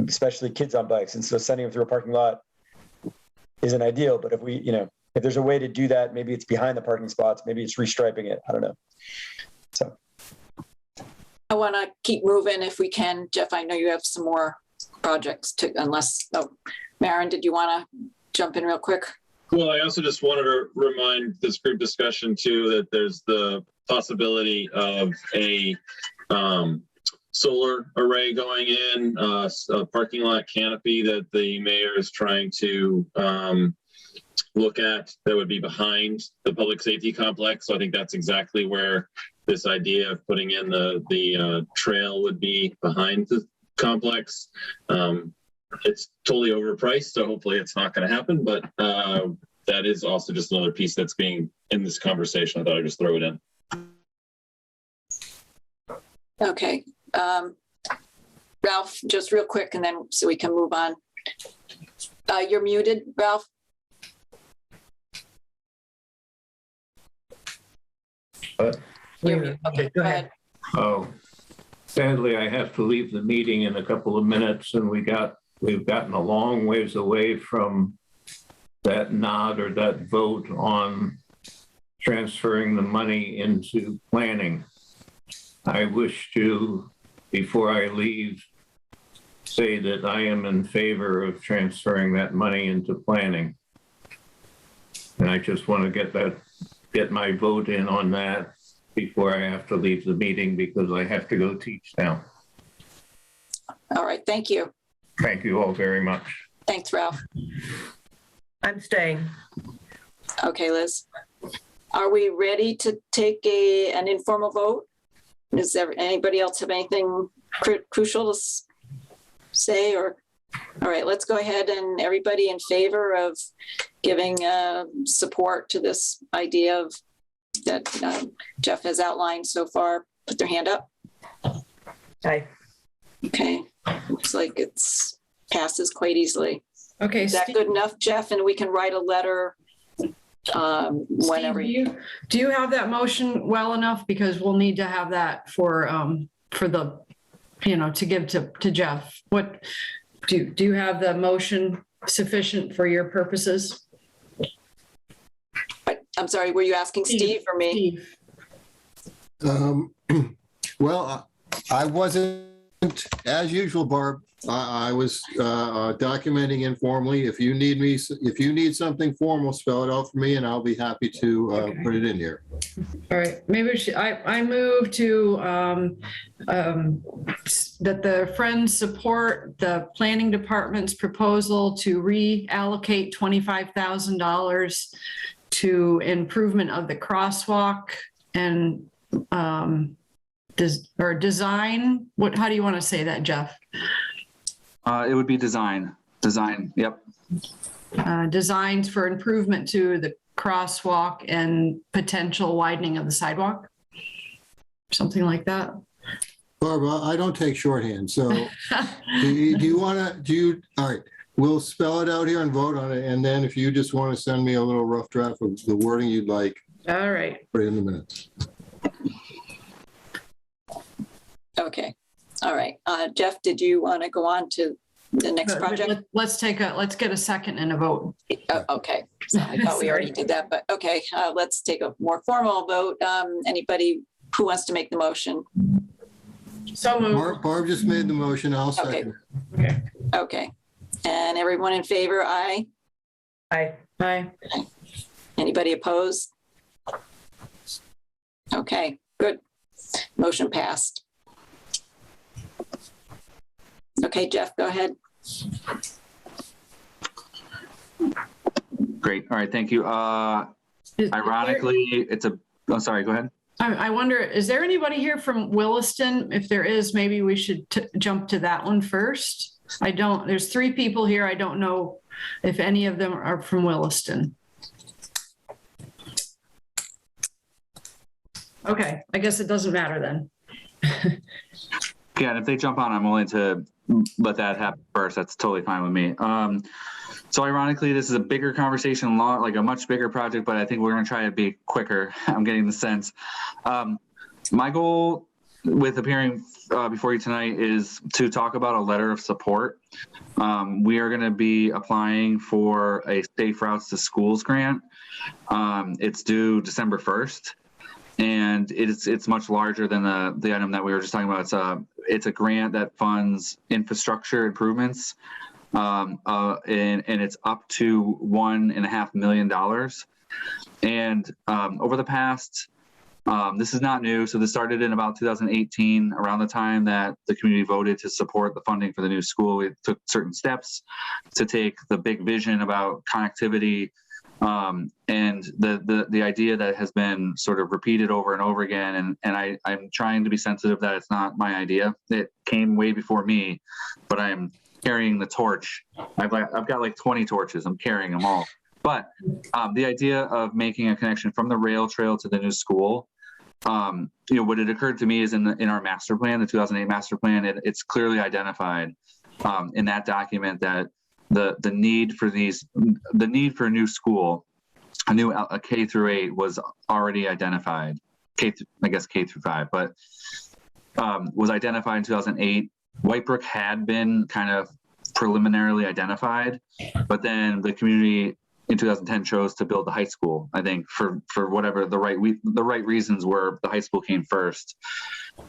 especially kids on bikes. And so sending them through a parking lot isn't ideal, but if there's a way to do that, maybe it's behind the parking spots, maybe it's restriping it. I don't know. So I want to keep moving if we can. Jeff, I know you have some more projects Maren, did you want to jump in real quick? Well, I also just wanted to remind this group discussion too that there's the possibility of a solar array going in, a parking lot canopy that the mayor is trying to look at that would be behind the public safety complex. So I think that's exactly where this idea of putting in the trail would be, behind the complex. It's totally overpriced, so hopefully it's not going to happen, but that is also just another piece that's being in this conversation. I thought I'd just throw it in. Okay. Ralph, just real quick, and then so we can move on. You're muted, Ralph. Okay, go ahead. Oh, sadly, I have to leave the meeting in a couple of minutes, and we've gotten a long ways away from that nod or that vote on transferring the money into planning. I wish to, before I leave, say that I am in favor of transferring that money into planning. And I just want to get my vote in on that before I have to leave the meeting, because I have to go teach now. All right, thank you. Thank you all very much. Thanks, Ralph. I'm staying. Okay, Liz. Are we ready to take an informal vote? Does anybody else have anything crucial to say? Or all right, let's go ahead, and everybody in favor of giving support to this idea of that Jeff has outlined so far, put their hand up. Aye. Okay, looks like it's passes quite easily. Okay. Is that Steve, good enough, Jeff? And we can write a letter whenever. Steve, do you have that motion well enough? Because we'll need to have that for the, to give to Jeff. What do you have the motion sufficient for your purposes? I'm sorry, were you asking Steve or me? Steve. Well, I wasn't, as usual, Barb. I was documenting informally. If you need something formal, spell it out for me and I'll be happy to put it in here. All right, maybe I move to that the Friends support the planning department's proposal to reallocate $25,000 to improvement of the crosswalk and design. How do you want to say that, Jeff? It would be design. Yep. Designs for improvement to the crosswalk and potential widening of the sidewalk. Something like that. Barbara, I don't take shorthand. So do you want to, all right, we'll spell it out here and vote on it. And then if you just want to send me a little rough draft of the wording you'd like. All right. Put it in the minutes. Okay. All right. Jeff, did you want to go on to the next project? Let's get a second and a vote. Okay. So I thought we already did that, but okay. Let's take a more formal vote. Anybody who wants to make the motion? So moved. Barb just made the motion. I'll second. Okay. Okay. And everyone in favor? Aye. Aye. Bye. Anybody opposed? Okay, good. Motion passed. Okay, Jeff, go ahead. Great. All right. Thank you. Ironically, oh, sorry, go ahead. I wonder, is there anybody here from Williston? If there is, maybe we should jump to that one first. There's 3 people here. I don't know if any of them are from Williston. Okay, I guess it doesn't matter then. Yeah, and if they jump on, I'm willing to let that happen first. That's totally fine with me. So ironically, this is a bigger conversation, like a much bigger project, but I think we're going to try to be quicker. I'm getting the sense. My goal with appearing before you tonight is to talk about a letter of support. We are going to be applying for a Safe Routes to Schools grant. It's due December 1st. And it's much larger than the item that we were just talking about. It's a grant that funds infrastructure improvements, and it's up to $1.5 million. And over the past, this is not new. So this started in about 2018, around the time that the community voted to support the funding for the new school. We took certain steps to take the big vision about connectivity. And the idea that has been sort of repeated over and over again, and I'm trying to be sensitive that it's not my idea. It came way before me, but I'm carrying the torch. I've got like 20 torches. I'm carrying them all. But the idea of making a connection from the rail trail to the new school, what had occurred to me is in our master plan, the 2008 master plan, it's clearly identified in that document that the need for a new school, a K through 8 was already identified. K through 5, but was identified in 2008. Whitebrook had been kind of preliminarily identified, but then the community in 2010 chose to build the high school. I think for whatever the right reasons were, the high school came first.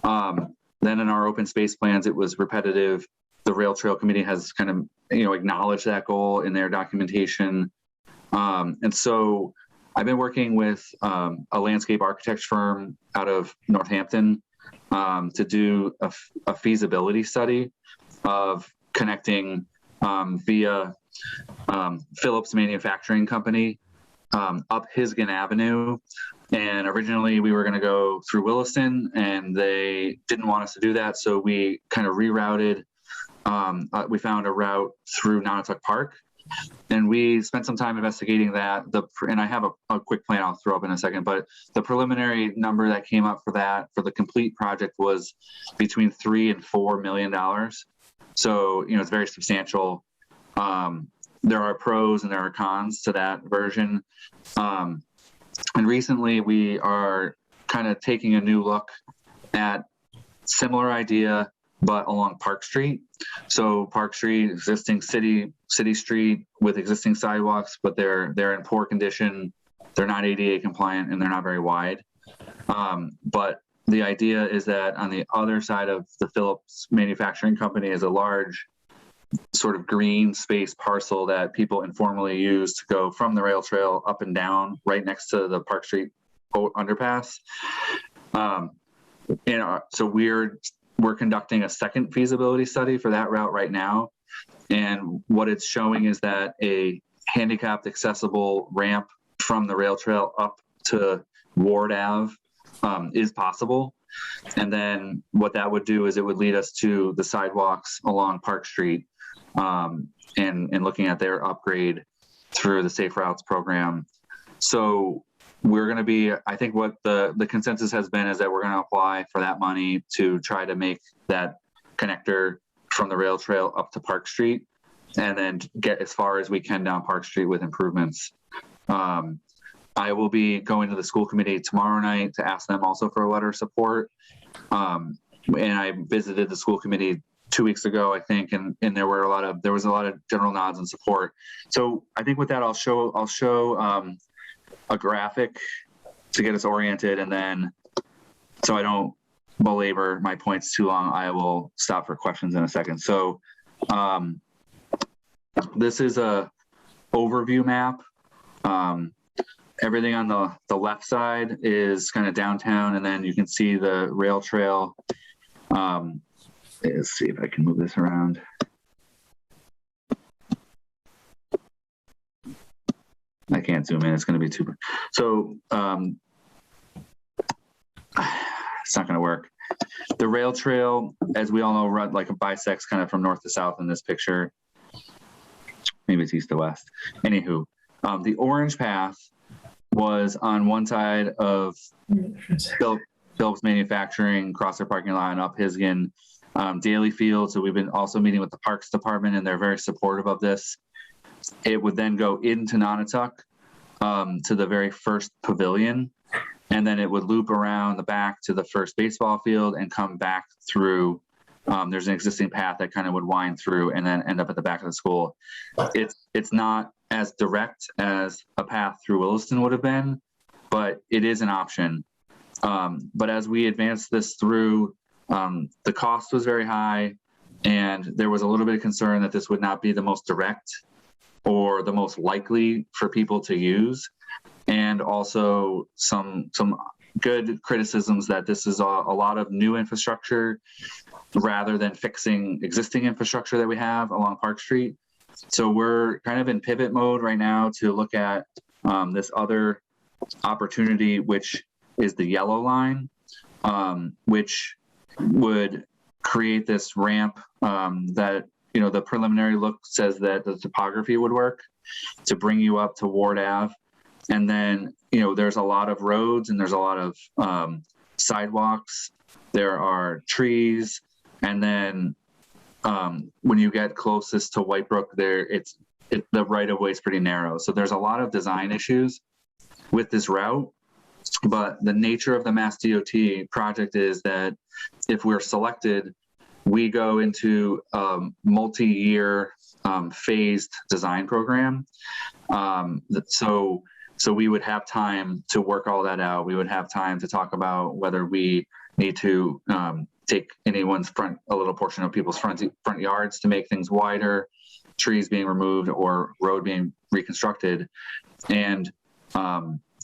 Then in our open space plans, it was repetitive. The Rail Trail Committee has kind of acknowledged that goal in their documentation. And so I've been working with a landscape architect firm out of Northampton to do a feasibility study of connecting via Phillips Manufacturing Company up Hisgen Avenue. And originally we were going to go through Williston, and they didn't want us to do that. So we kind of rerouted. We found a route through Nonotuck Park, and we spent some time investigating that. And I have a quick plan I'll throw up in a second, but the preliminary number that came up for the complete project was between $3 and $4 million. So, it's very substantial. There are pros and there are cons to that version. And recently we are kind of taking a new look at similar idea, but along Park Street. So Park Street, existing city street with existing sidewalks, but they're in poor condition. They're not ADA compliant and they're not very wide. But the idea is that on the other side of the Phillips Manufacturing Company is a large sort of green space parcel that people informally use to go from the rail trail up and down right next to the Park Street underpass. So we're conducting a second feasibility study for that route right now. And what it's showing is that a handicapped accessible ramp from the rail trail up to Ward Ave is possible. And then what that would do is it would lead us to the sidewalks along Park Street and looking at their upgrade through the Safe Routes program. So we're going to be, I think what the consensus has been is that we're going to apply for that money to try to make that connector from the rail trail up to Park Street and then get as far as we can down Park Street with improvements. I will be going to the school committee tomorrow night to ask them also for a letter of support. And I visited the school committee 2 weeks ago, I think, and there was a lot of general nods and support. So I think with that, I'll show a graphic to get us oriented, and then so I don't belabor my points too long, I will stop for questions in a second. So this is a overview map. Everything on the left side is kind of downtown, and then you can see the rail trail. Let's see if I can move this around. I can't zoom in, it's going to be too, so it's not going to work. The rail trail, as we all know, run like a bisects kind of from north to south in this picture. Maybe it's east to west. Anywho, the orange path was on one side of Phillips Manufacturing, across their parking lot, and up Hisgen, Daly Field. So we've been also meeting with the Parks Department, and they're very supportive of this. It would then go into Nonotuck to the very first pavilion, and then it would loop around the back to the first baseball field and come back through. There's an existing path that kind of would wind through and then end up at the back of the school. It's not as direct as a path through Williston would have been, but it is an option. But as we advanced this through, the cost was very high, and there was a little bit of concern that this would not be the most direct or the most likely for people to use, and also some good criticisms that this is a lot of new infrastructure rather than fixing existing infrastructure that we have along Park Street. So we're kind of in pivot mode right now to look at this other opportunity, which is the yellow line, which would create this ramp that, the preliminary look says that the topography would work to bring you up to Ward Ave. And then, there's a lot of roads and there's a lot of sidewalks. There are trees. And then when you get closest to Whitebrook, the right of way is pretty narrow. So there's a lot of design issues with this route. But the nature of the Mass DOT project is that if we're selected, we go into a multi-year phased design program. So we would have time to work all that out. We would have time to talk about whether we need to take anyone's a little portion of people's front yards to make things wider, trees being removed, or road being reconstructed. And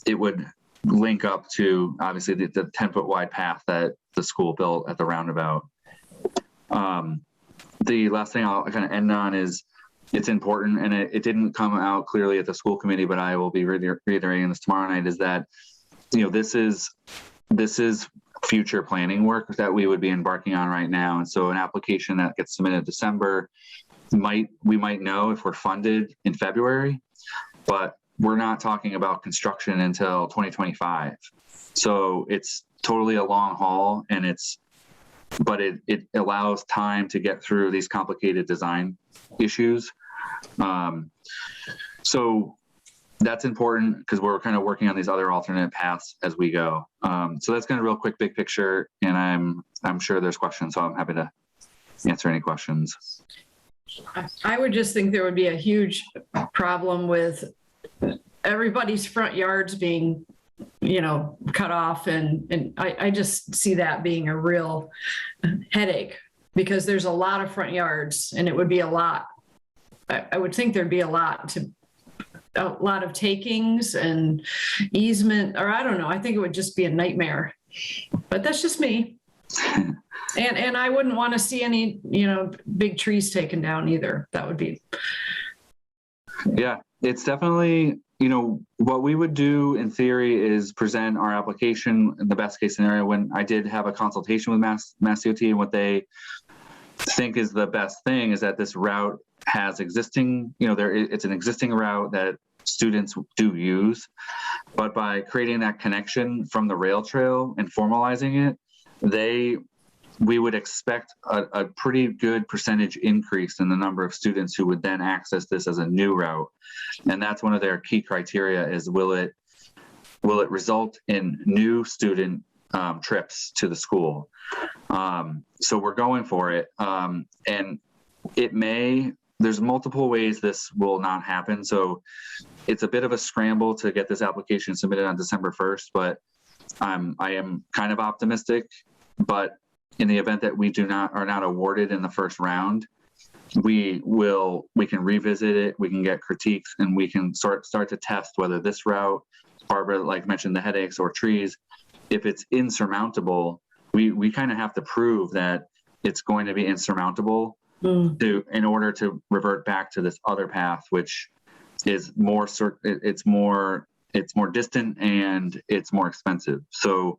it would link up to obviously the 10-foot wide path that the school built at the roundabout. The last thing I'll kind of end on is it's important, and it didn't come out clearly at the school committee, but I will be reiterating this tomorrow night, is that, this is future planning work that we would be embarking on right now. And so an application that gets submitted in December, we might know if we're funded in February, but we're not talking about construction until 2025. So it's totally a long haul, and but it allows time to get through these complicated design issues. So that's important because we're kind of working on these other alternate paths as we go. So that's kind of real quick, big picture, and I'm sure there's questions, so I'm happy to answer any questions. I would just think there would be a huge problem with everybody's front yards being cut off. And I just see that being a real headache because there's a lot of front yards and it would be a lot. I would think there'd be a lot of takings and easement, or I don't know. I think it would just be a nightmare, but that's just me. And I wouldn't want to see any, big trees taken down either. That would be. Yeah, it's definitely, what we would do in theory is present our application in the best case scenario. When I did have a consultation with Mass DOT, and what they think is the best thing is that this route has existing, it's an existing route that students do use, but by creating that connection from the rail trail and formalizing it, we would expect a pretty good percentage increase in the number of students who would then access this as a new route. And that's one of their key criteria is will it result in new student trips to the school? So we're going for it. And there's multiple ways this will not happen. So it's a bit of a scramble to get this application submitted on December 1st, but I am kind of optimistic. But in the event that we are not awarded in the first round, we can revisit it, we can get critiques, and we can start to test whether this route, Barbara mentioned the headaches or trees, if it's insurmountable, we kind of have to prove that it's going to be insurmountable in order to revert back to this other path, which is it's more distant and it's more expensive. So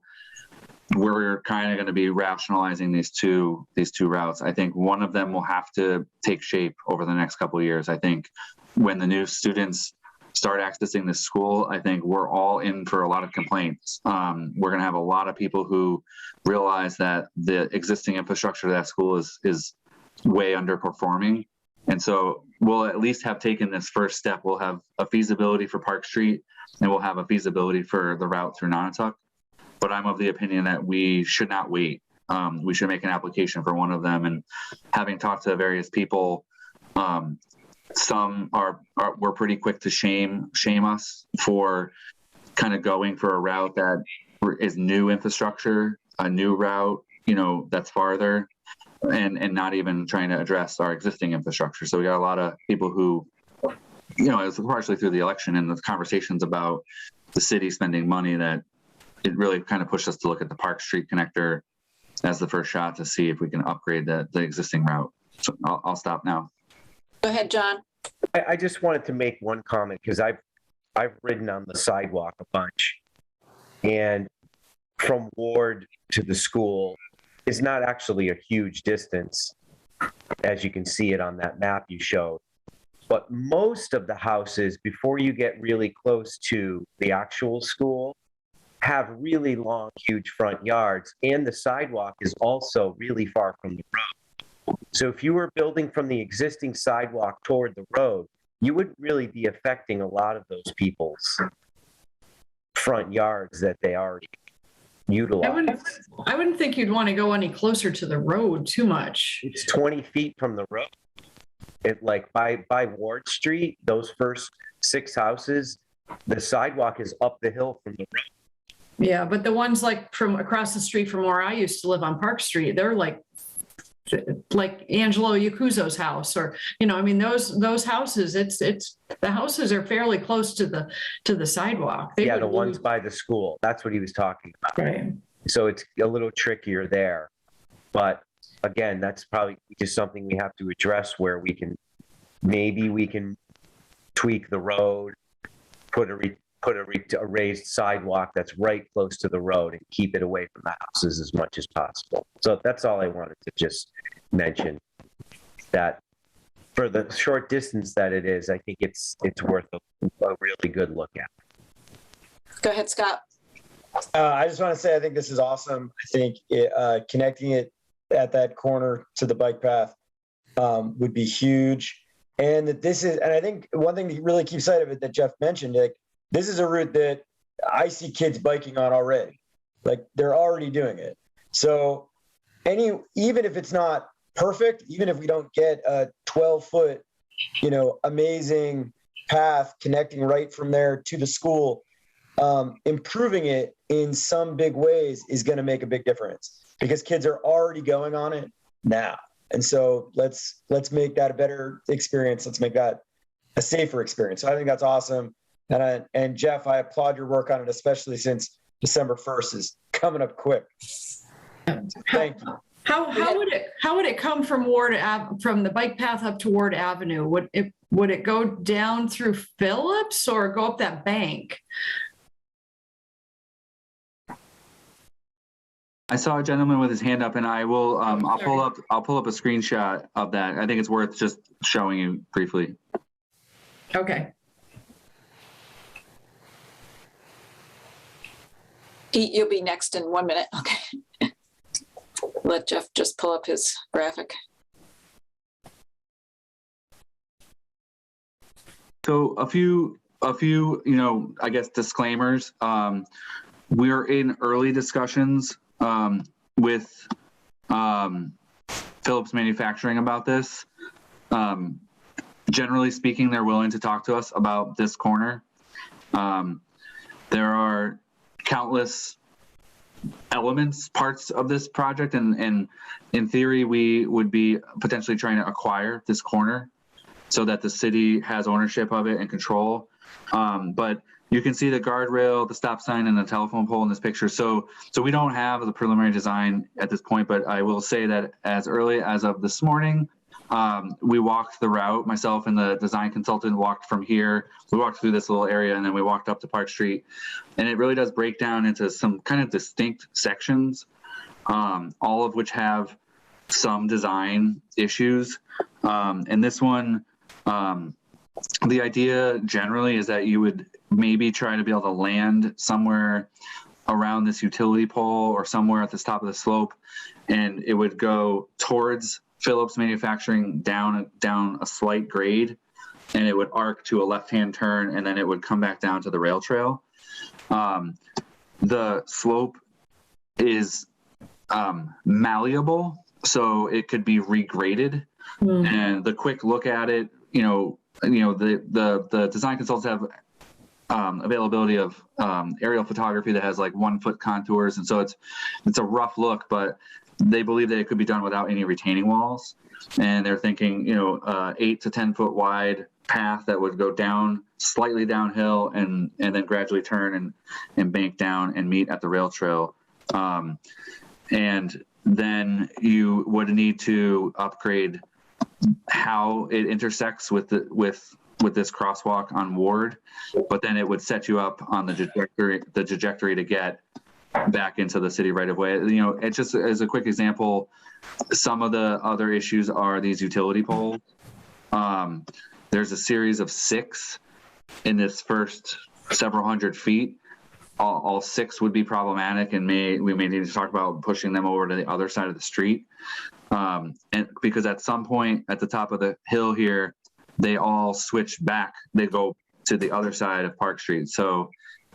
we're kind of going to be rationalizing these two routes. I think one of them will have to take shape over the next couple of years. I think when the new students start accessing this school, I think we're all in for a lot of complaints. We're going to have a lot of people who realize that the existing infrastructure of that school is way underperforming. And so we'll at least have taken this first step. We'll have a feasibility for Park Street and we'll have a feasibility for the route through Nonotuck. But I'm of the opinion that we should not wait. We should make an application for one of them. And having talked to various people, some were pretty quick to shame us for kind of going for a route that is new infrastructure, a new route, that's farther, and not even trying to address our existing infrastructure. So we got a lot of people who, it was partially through the election and the conversations about the city spending money that it really kind of pushed us to look at the Park Street connector as the first shot to see if we can upgrade the existing route. So I'll stop now. Go ahead, John. I just wanted to make one comment because I've ridden on the sidewalk a bunch, and from Ward to the school is not actually a huge distance, as you can see it on that map you showed. But most of the houses, before you get really close to the actual school, have really long, huge front yards, and the sidewalk is also really far from the road. So if you were building from the existing sidewalk toward the road, you would really be affecting a lot of those people's front yards that they already utilize. I wouldn't think you'd want to go any closer to the road too much. It's 20 feet from the road. By Ward Street, those first 6 houses, the sidewalk is up the hill from the road. Yeah, but the ones from across the street from where I used to live on Park Street, they're like Angelo Yakuzo's house, or those houses. The houses are fairly close to the sidewalk. The ones by the school. That's what he was talking about. Right. So it's a little trickier there, but again, that's probably just something we have to address where we can tweak the road, put a raised sidewalk that's right close to the road and keep it away from the houses as much as possible. So that's all I wanted to just mention, that for the short distance that it is, I think it's worth a really good look at. Go ahead, Scott. I just want to say, I think this is awesome. I think connecting it at that corner to the bike path would be huge. And I think one thing to really keep sight of it that Jeff mentioned, this is a route that I see kids biking on already. They're already doing it. So even if it's not perfect, even if we don't get a 12-foot, amazing path connecting right from there to the school, improving it in some big ways is going to make a big difference because kids are already going on it now. And so let's make that a better experience. Let's make that a safer experience. So I think that's awesome. And Jeff, I applaud your work on it, especially since December 1st is coming up quick. Thank you. How would it come from from the bike path up to Ward Avenue? Would it go down through Phillips or go up that bank? I saw a gentleman with his hand up, and I will. I'll pull up a screenshot of that. I think it's worth just showing you briefly. Okay. Pete, you'll be next in 1 minute. Okay. Let Jeff just pull up his graphic. So a few, I guess disclaimers. We're in early discussions with Phillips Manufacturing about this. Generally speaking, they're willing to talk to us about this corner. There are countless parts of this project, and in theory, we would be potentially trying to acquire this corner so that the city has ownership of it and control. But you can see the guardrail, the stop sign, and the telephone pole in this picture. So we don't have the preliminary design at this point, but I will say that as early as of this morning, we walked the route. Myself and the design consultant walked from here. We walked through this little area, and then we walked up to Park Street. And it really does break down into some kind of distinct sections, all of which have some design issues. And this one, the idea generally is that you would maybe try to be able to land somewhere around this utility pole or somewhere at the top of the slope, and it would go towards Phillips Manufacturing down a slight grade, and it would arc to a left-hand turn, and then it would come back down to the rail trail. The slope is malleable, so it could be regraded. And the quick look at it, the design consultants have availability of aerial photography that has like 1 foot contours, and so it's a rough look, but they believe that it could be done without any retaining walls. And they're thinking, 8 to 10 foot wide path that would go down slightly downhill and then gradually turn and bank down and meet at the rail trail. And then you would need to upgrade how it intersects with this crosswalk on Ward, but then it would set you up on the trajectory to get back into the city right away. It just as a quick example, some of the other issues are these utility poles. There's a series of 6 in this first several hundred feet. All 6 would be problematic, and we may need to talk about pushing them over to the other side of the street. And because at some point at the top of the hill here, they all switch back. They go to the other side of Park Street. So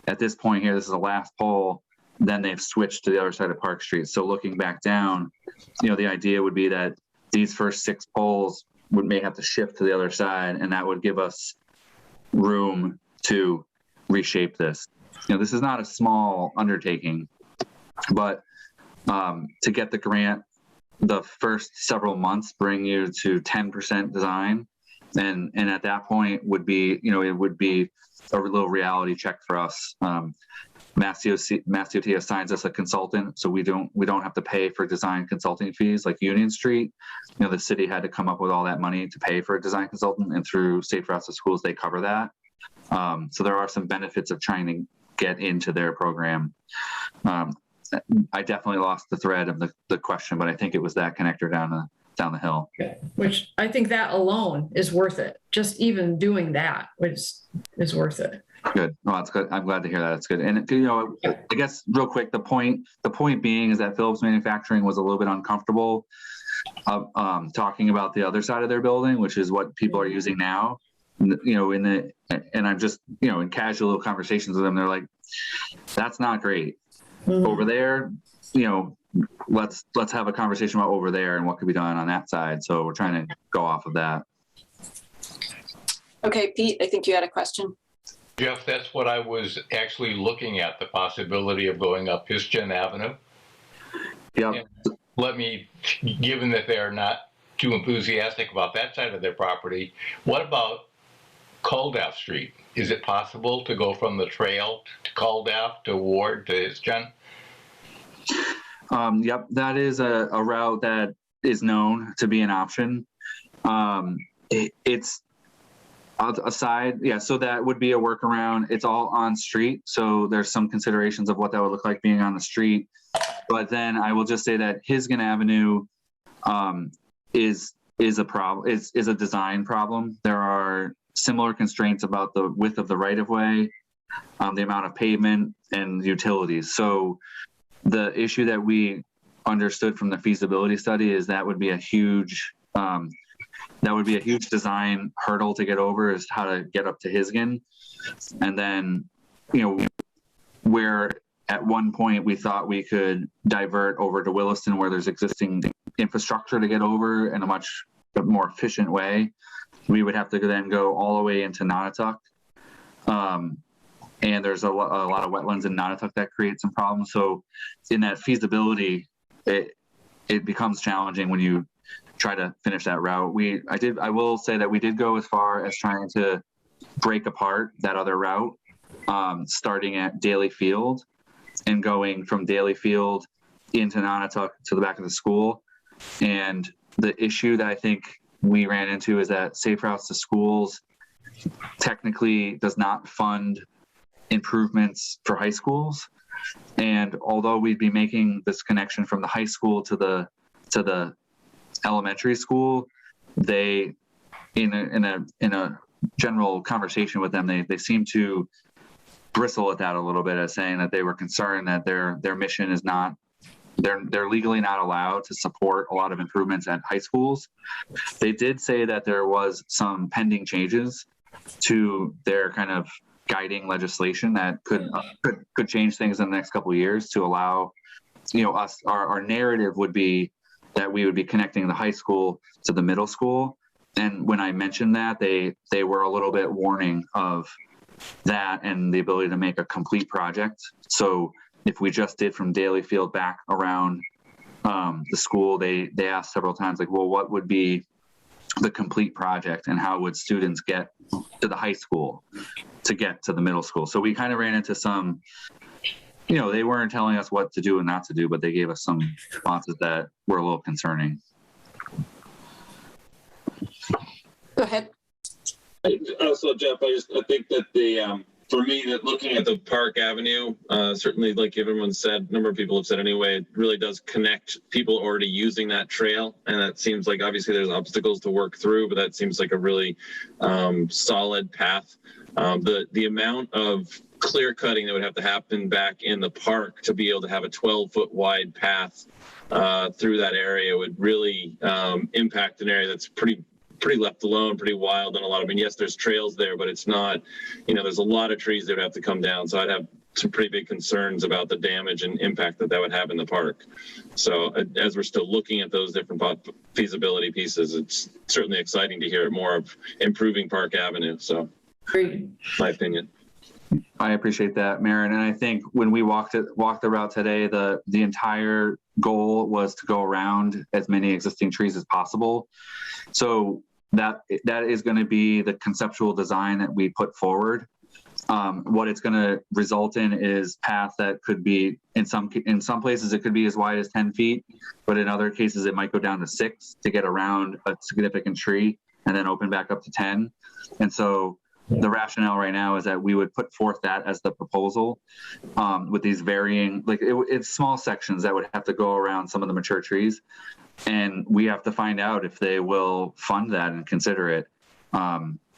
at this point here, this is the last pole. Then they've switched to the other side of Park Street. So looking back down, the idea would be that these first 6 poles may have to shift to the other side, and that would give us room to reshape this. This is not a small undertaking, but to get the grant, the first several months bring you to 10% design. And at that point would be, it would be a little reality check for us. Mass DOT assigns us a consultant, so we don't have to pay for design consulting fees like Union Street. The city had to come up with all that money to pay for a design consultant, and through Safe Routes to Schools, they cover that. So there are some benefits of trying to get into their program. I definitely lost the thread of the question, but I think it was that connector down the hill. Which I think that alone is worth it. Just even doing that is worth it. Good. Well, that's good. I'm glad to hear that. It's good. And I guess real quick, the point being is that Phillips Manufacturing was a little bit uncomfortable talking about the other side of their building, which is what people are using now. And I'm just, in casual conversations with them, they're like, that's not great. Over there, let's have a conversation about over there and what could be done on that side. So we're trying to go off of that. Okay, Pete, I think you had a question. Jeff, that's what I was actually looking at, the possibility of going up Histon Avenue. Yep. And let me, given that they're not too enthusiastic about that side of their property, what about Caldaff Street? Is it possible to go from the trail to Caldaff to Ward to Histon? Yep, that is a route that is known to be an option. It's aside, yeah, so that would be a workaround. It's all on street, so there's some considerations of what that would look like being on the street. But then I will just say that Histon Avenue is a problem, is a design problem. There are similar constraints about the width of the right-of-way, the amount of pavement, and utilities. So the issue that we understood from the feasibility study is that would be a huge design hurdle to get over, is how to get up to Histon. And then, you know, where at one point we thought we could divert over to Williston where there's existing infrastructure to get over in a much more efficient way, we would have to then go all the way into Nonotuck. And there's a lot of wetlands in Nonotuck that create some problems. So in that feasibility, it becomes challenging when you try to finish that route. I will say that we did go as far as trying to break apart that other route, starting at Daly Field and going from Daly Field into Nonotuck to the back of the school. And the issue that I think we ran into is that Safe Routes to Schools technically does not fund improvements for high schools. And although we'd be making this connection from the high school to the elementary school, they, in a general conversation with them, they seem to bristle at that a little bit, as saying that they were concerned that their mission is not, they're legally not allowed to support a lot of improvements at high schools. They did say that there was some pending changes to their kind of guiding legislation that could change things in the next couple of years to allow, you know, us, our narrative would be that we would be connecting the high school to the middle school. And when I mentioned that, they were a little bit warning of that and the ability to make a complete project. So if we just did from Daly Field back around the school, they asked several times, like, well, what would be the complete project and how would students get to the high school to get to the middle school? So we kind of ran into some, you know, they weren't telling us what to do and not to do, but they gave us some responses that were a little concerning. Go ahead. So Jeff, I think that for me, that looking at the Park Avenue, certainly, like everyone said, a number of people have said anyway, it really does connect people already using that trail. And that seems like, obviously there's obstacles to work through, but that seems like a really solid path. The amount of clear cutting that would have to happen back in the park to be able to have a 12-foot wide path through that area would really impact an area that's pretty left alone, pretty wild, and a lot of, I mean, yes, there's trails there, but it's not, you know, there's a lot of trees that would have to come down. So I'd have some pretty big concerns about the damage and impact that would have in the park. So as we're still looking at those different feasibility pieces, it's certainly exciting to hear more of improving Park Avenue. So, Great. My opinion. I appreciate that, Maren. And I think when we walked the route today, the entire goal was to go around as many existing trees as possible. So that is going to be the conceptual design that we put forward. What it's going to result in is paths that could be, in some places it could be as wide as 10 feet, but in other cases it might go down to 6 to get around a significant tree and then open back up to 10. And so the rationale right now is that we would put forth that as the proposal with these varying, like it's small sections that would have to go around some of the mature trees. And we have to find out if they will fund that and consider it.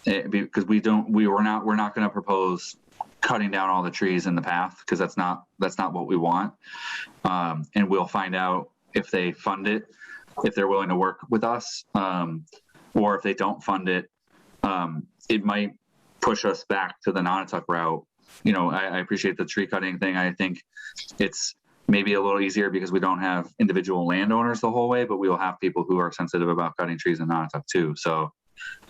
Because we're not going to propose cutting down all the trees in the path, because that's not what we want. And we'll find out if they fund it, if they're willing to work with us, or if they don't fund it, it might push us back to the Nonotuck route. You know, I appreciate the tree cutting thing. I think it's maybe a little easier because we don't have individual landowners the whole way, but we will have people who are sensitive about cutting trees in Nonotuck too. So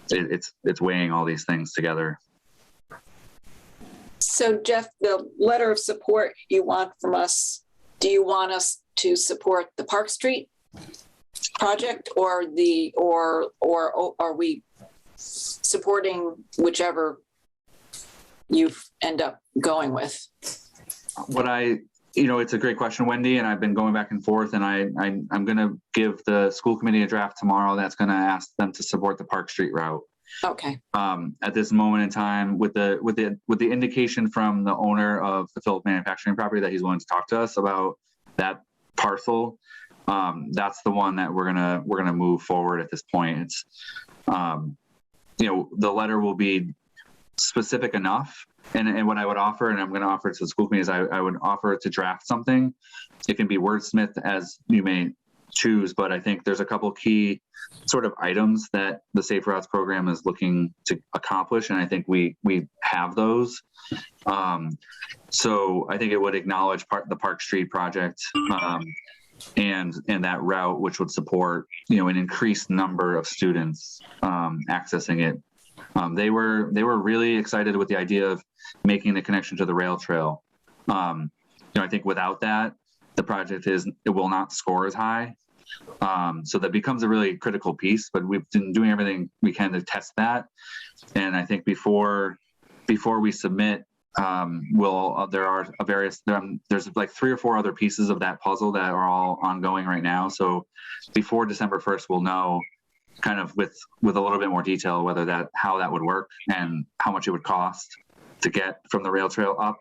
it's weighing all these things together. So Jeff, the letter of support you want from us, do you want us to support the Park Street project or are we supporting whichever you end up going with? It's a great question, Wendy, and I've been going back and forth, and I'm going to give the school committee a draft tomorrow that's going to ask them to support the Park Street route. Okay. At this moment in time, with the indication from the owner of the Phillips manufacturing property that he's willing to talk to us about that parcel, that's the one that we're gonna move forward at this point. It's the letter will be specific enough, and what I would offer, and I'm going to offer it to the school committee, is I would offer to draft something. It can be wordsmithed as you may choose, but I think there's a couple key sort of items that the Safe Routes program is looking to accomplish, and I think we have those. So I think it would acknowledge the Park Street project and that route, which would support an increased number of students accessing it. They were really excited with the idea of making the connection to the rail trail. I think without that, the project it will not score as high. So that becomes a really critical piece, but we've been doing everything we can to test that. And I think before we submit, there's like 3 or 4 other pieces of that puzzle that are all ongoing right now. So before December 1st, we'll know kind of with a little bit more detail how that would work and how much it would cost to get from the rail trail up.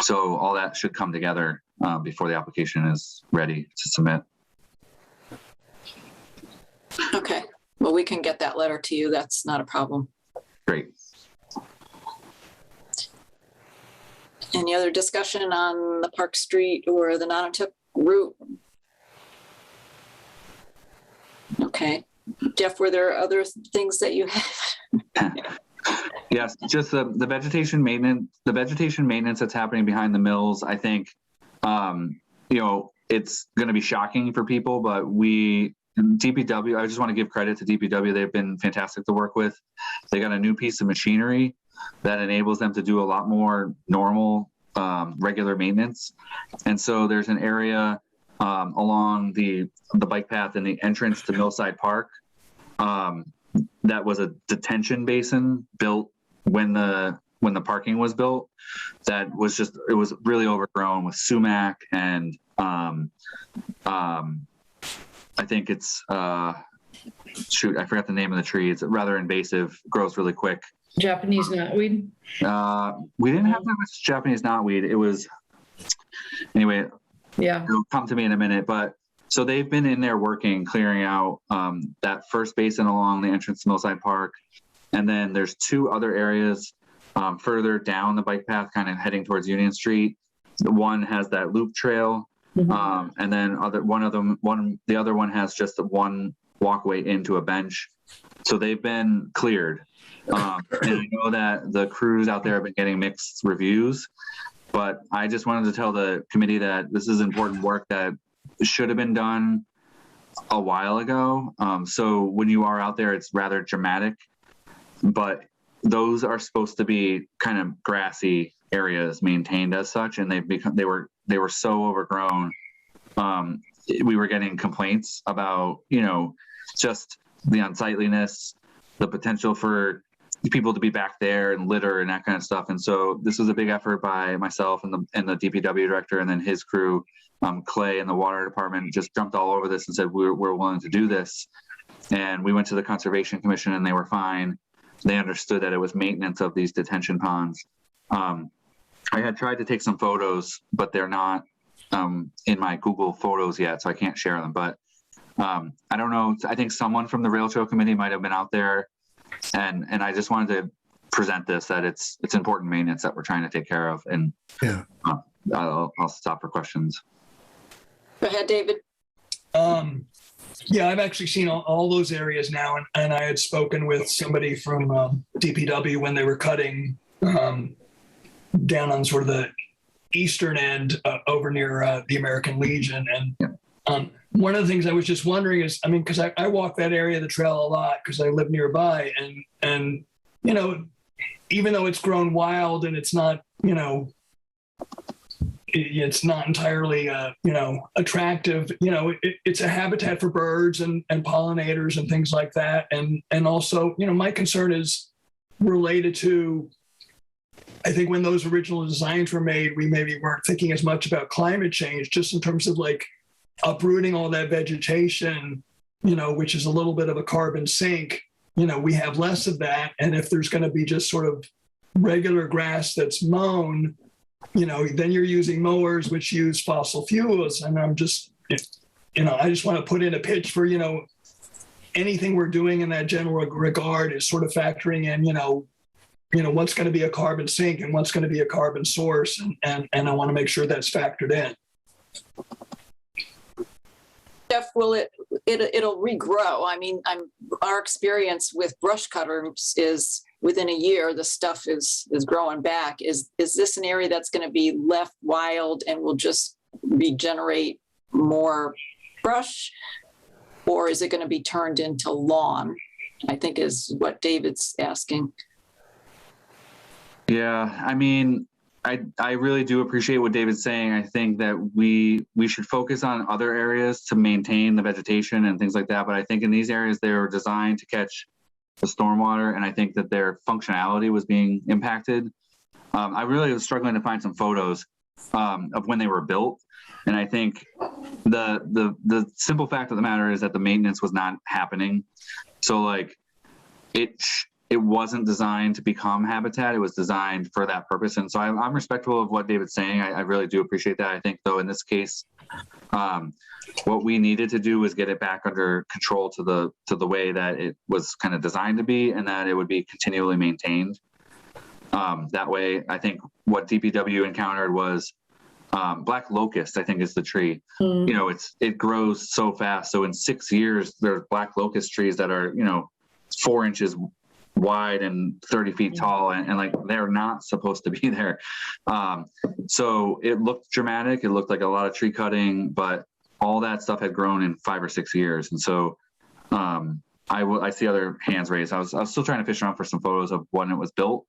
So all that should come together before the application is ready to submit. Okay. Well, we can get that letter to you. That's not a problem. Great. Any other discussion on the Park Street or the Nonotuck route? Okay. Jeff, were there other things that you had? Yes, just the vegetation maintenance. The vegetation maintenance that's happening behind the mills. I think, it's going to be shocking for people, but DPW. I just want to give credit to DPW. They've been fantastic to work with. They got a new piece of machinery that enables them to do a lot more normal, regular maintenance. And so there's an area along the bike path and the entrance to Millside Park that was a detention basin built when the parking was built. That was it was really overgrown with sumac and I think it's I forgot the name of the tree. It's rather invasive, grows really quick. Japanese knotweed? We didn't have that much Japanese knotweed. It was, anyway, Yeah. it'll come to me in a minute. But so they've been in there working, clearing out that first basin along the entrance to Millside Park. And then there's 2 other areas further down the bike path, kind of heading towards Union Street. One has that loop trail. And then the other one has just one walkway into a bench. So they've been cleared. And I know that the crews out there have been getting mixed reviews, but I just wanted to tell the committee that this is important work that should have been done a while ago. So when you are out there, it's rather dramatic, but those are supposed to be kind of grassy areas maintained as such, and they were so overgrown. We were getting complaints about just the unsightliness, the potential for people to be back there and litter and that kind of stuff. And so this was a big effort by myself and the DPW director, and then his crew, Clay and the water department just jumped all over this and said we're willing to do this. And we went to the Conservation Commission and they were fine. They understood that it was maintenance of these detention ponds. I had tried to take some photos, but they're not in my Google Photos yet, so I can't share them. But I don't know. I think someone from the Rail Trail Committee might have been out there, and I just wanted to present this, that it's important maintenance that we're trying to take care of. And Yeah. I'll stop for questions. Go ahead, David. Yeah, I've actually seen all those areas now, and I had spoken with somebody from DPW when they were cutting down on sort of the eastern end over near the American Legion. And one of the things I was just wondering is, I mean, because I walk that area of the trail a lot because I live nearby, and even though it's grown wild and it's not, it's not entirely, attractive, it's a habitat for birds and pollinators and things like that. And also, my concern is related to, I think when those original designs were made, we maybe weren't thinking as much about climate change, just in terms of like uprooting all that vegetation, which is a little bit of a carbon sink. We have less of that. And if there's going to be just sort of regular grass that's mown, then you're using mowers, which use fossil fuels. And I'm just, I just want to put in a pitch for, anything we're doing in that general regard is sort of factoring in, what's going to be a carbon sink and what's going to be a carbon source. And I want to make sure that's factored in. Jeff, it'll regrow? I mean, our experience with brush cutters is within a year, the stuff is growing back. Is this an area that's going to be left wild and will just regenerate more brush? Or is it going to be turned into lawn? I think is what David's asking. Yeah, I mean, I really do appreciate what David's saying. I think that we should focus on other areas to maintain the vegetation and things like that. But I think in these areas, they were designed to catch the stormwater, and I think that their functionality was being impacted. I really was struggling to find some photos of when they were built. And I think the simple fact of the matter is that the maintenance was not happening. So like it wasn't designed to become habitat. It was designed for that purpose. And so I'm respectful of what David's saying. I really do appreciate that. I think though, in this case, what we needed to do was get it back under control to the way that it was kind of designed to be, and that it would be continually maintained. That way, I think what DPW encountered was black locust, I think is the tree. It grows so fast. So in 6 years, there's black locust trees that are, 4 inches wide and 30 feet tall, and like they're not supposed to be there. So it looked dramatic. It looked like a lot of tree cutting, but all that stuff had grown in 5 or 6 years. And so I see other hands raised. I was still trying to fish around for some photos of when it was built,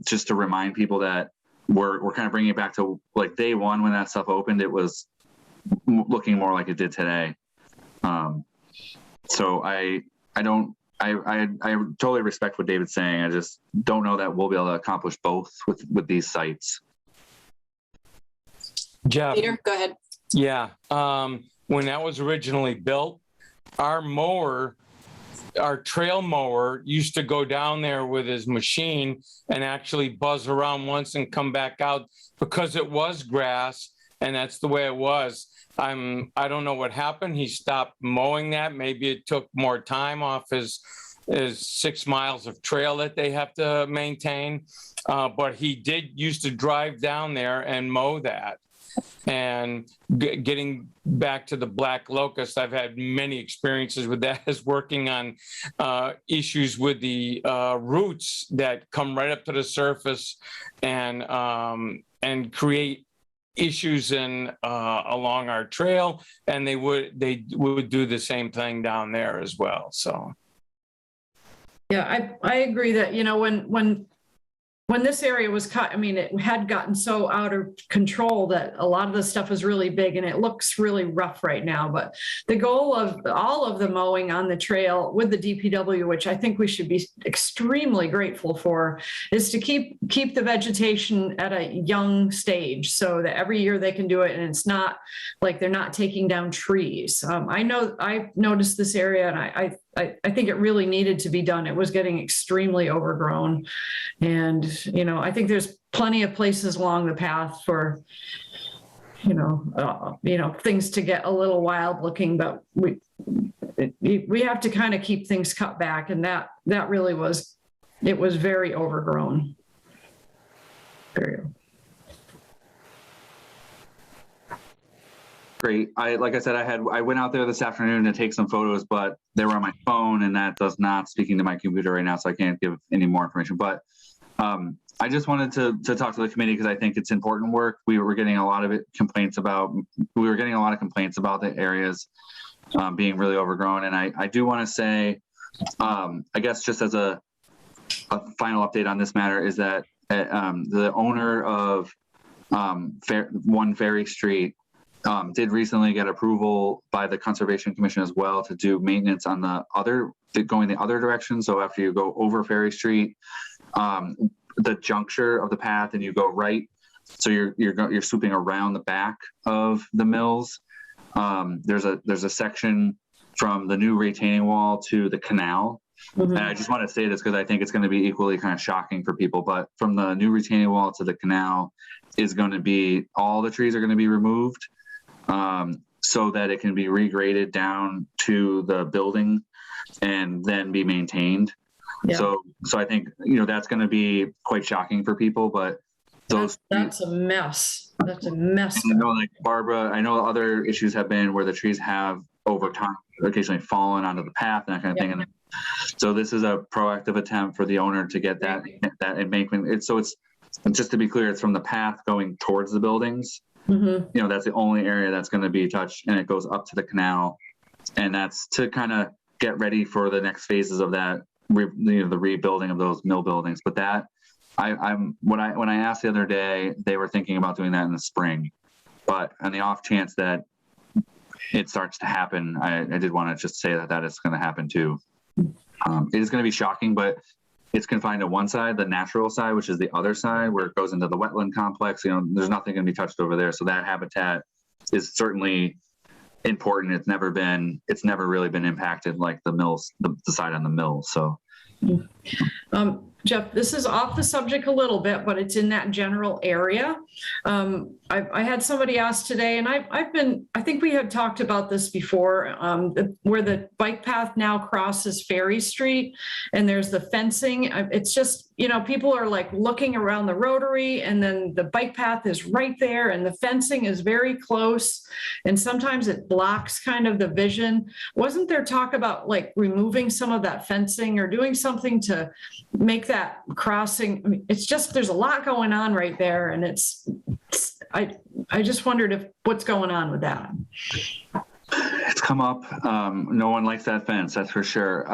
just to remind people that we're kind of bringing it back to like day one when that stuff opened. It was looking more like it did today. So I totally respect what David's saying. I just don't know that we'll be able to accomplish both with these sites. Jeff, Peter, go ahead. yeah, when that was originally built, our trail mower used to go down there with his machine and actually buzz around once and come back out because it was grass, and that's the way it was. I don't know what happened. He stopped mowing that. Maybe it took more time off his 6 miles of trail that they have to maintain. But he used to drive down there and mow that. And getting back to the black locust, I've had many experiences with that, as working on issues with the roots that come right up to the surface and create issues along our trail, and they would do the same thing down there as well. So Yeah, I agree that, when this area was cut, I mean, it had gotten so out of control that a lot of the stuff was really big, and it looks really rough right now. But the goal of all of the mowing on the trail with the DPW, which I think we should be extremely grateful for, is to keep the vegetation at a young stage so that every year they can do it, and it's not like they're not taking down trees. I know I noticed this area, and I think it really needed to be done. It was getting extremely overgrown. And, I think there's plenty of places along the path for, things to get a little wild looking, but we have to kind of keep things cut back. And that really was very overgrown. Great. Like I said, I went out there this afternoon to take some photos, but they were on my phone, and that does not speaking to my computer right now, so I can't give any more information. But I just wanted to talk to the committee because I think it's important work. We were getting a lot of complaints about the areas being really overgrown, and I do want to say, I guess just as a a final update on this matter is that the owner of One Ferry Street did recently get approval by the Conservation Commission as well to do maintenance on going the other direction. So after you go over Ferry Street, the juncture of the path, and you go right, so you're swooping around the back of the mills. There's a section from the new retaining wall to the canal. And I just want to say this because I think it's going to be equally kind of shocking for people, but from the new retaining wall to the canal is going to be, all the trees are going to be removed so that it can be regraded down to the building and then be maintained. Yeah. So I think, that's going to be quite shocking for people, but that's a mess. That's a mess. I know, like Barbara, I know other issues have been where the trees have over time occasionally fallen onto the path and that kind of thing. And so this is a proactive attempt for the owner to get that embankment. It's just to be clear, it's from the path going towards the buildings. That's the only area that's going to be touched, and it goes up to the canal, and that's to kind of get ready for the next phases of that, the rebuilding of those mill buildings. But that when I asked the other day, they were thinking about doing that in the spring, but on the off chance that it starts to happen, I did want to just say that is going to happen too. It is going to be shocking, but it's confined to one side, the natural side, which is the other side where it goes into the wetland complex. There's nothing going to be touched over there. So that habitat is certainly important. It's never really been impacted like the mills, the side on the mill. So. Jeff, this is off the subject a little bit, but it's in that general area. I had somebody ask today, and I think we had talked about this before, where the bike path now crosses Ferry Street and there's the fencing. It's just, people are like looking around the rotary, and then the bike path is right there and the fencing is very close. And sometimes it blocks kind of the vision. Wasn't there talk about like removing some of that fencing or doing something to make that crossing? I mean, it's just, there's a lot going on right there. And I just wondered what's going on with that. It's come up. No one likes that fence, that's for sure.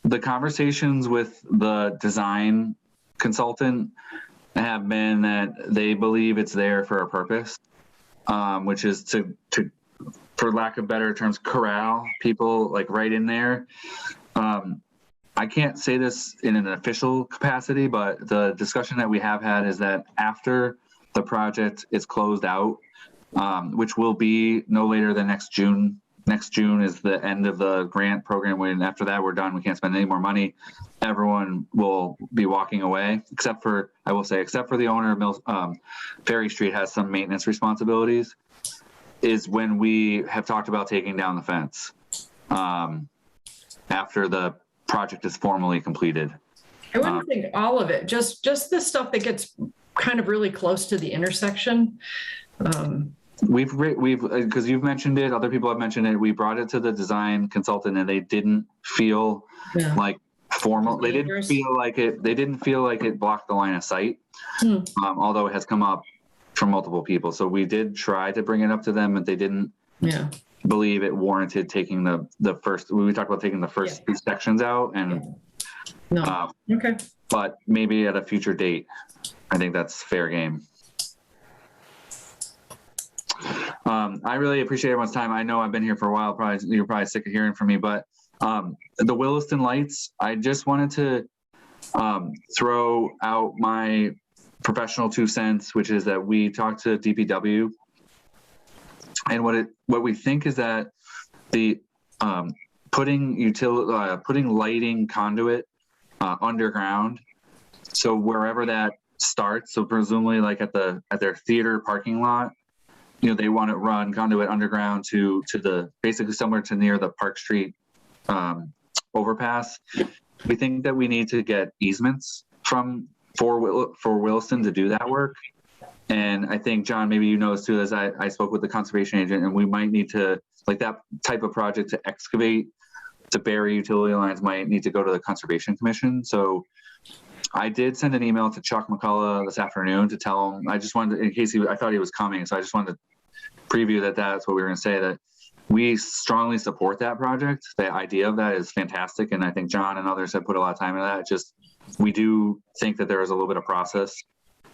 The conversations with the design consultant have been that they believe it's there for a purpose, which is to, for lack of better terms, corral people like right in there. I can't say this in an official capacity, but the discussion that we have had is that after the project is closed out, which will be no later than next June. Next June is the end of the grant program. When after that we're done, we can't spend any more money. Everyone will be walking away, except for the owner of Ferry Street has some maintenance responsibilities. Is when we have talked about taking down the fence after the project is formally completed. I wouldn't think all of it, just the stuff that gets kind of really close to the intersection. We've because you've mentioned it, other people have mentioned it. We brought it to the design consultant, and they didn't feel like formal. They didn't feel like it. They didn't feel like it blocked the line of sight. Although it has come up from multiple people, so we did try to bring it up to them, and they didn't. Believe it warranted taking the first. We talked about taking the first two sections out, and okay. But maybe at a future date. I think that's fair game. I really appreciate everyone's time. I know I've been here for a while. You're probably sick of hearing from me, but the Williston Lights, I just wanted to throw out my professional 2 cents, which is that we talked to DPW, and what we think is that the putting lighting conduit underground, so wherever that starts, so presumably like at their theater parking lot, they want to run conduit underground to the basically somewhere to near the Park Street overpass. We think that we need to get easements for Williston to do that work. And I think, John, maybe this too, as I spoke with the conservation agent, and we might need to, like that type of project to excavate, to bury utility lines might need to go to the Conservation Commission. So I did send an email to Chuck McCullough this afternoon to tell him, I just wanted to, in case I thought he was coming, so I just wanted to preview that's what we were going to say, that we strongly support that project. The idea of that is fantastic. And I think John and others have put a lot of time into that. Just, we do think that there is a little bit of process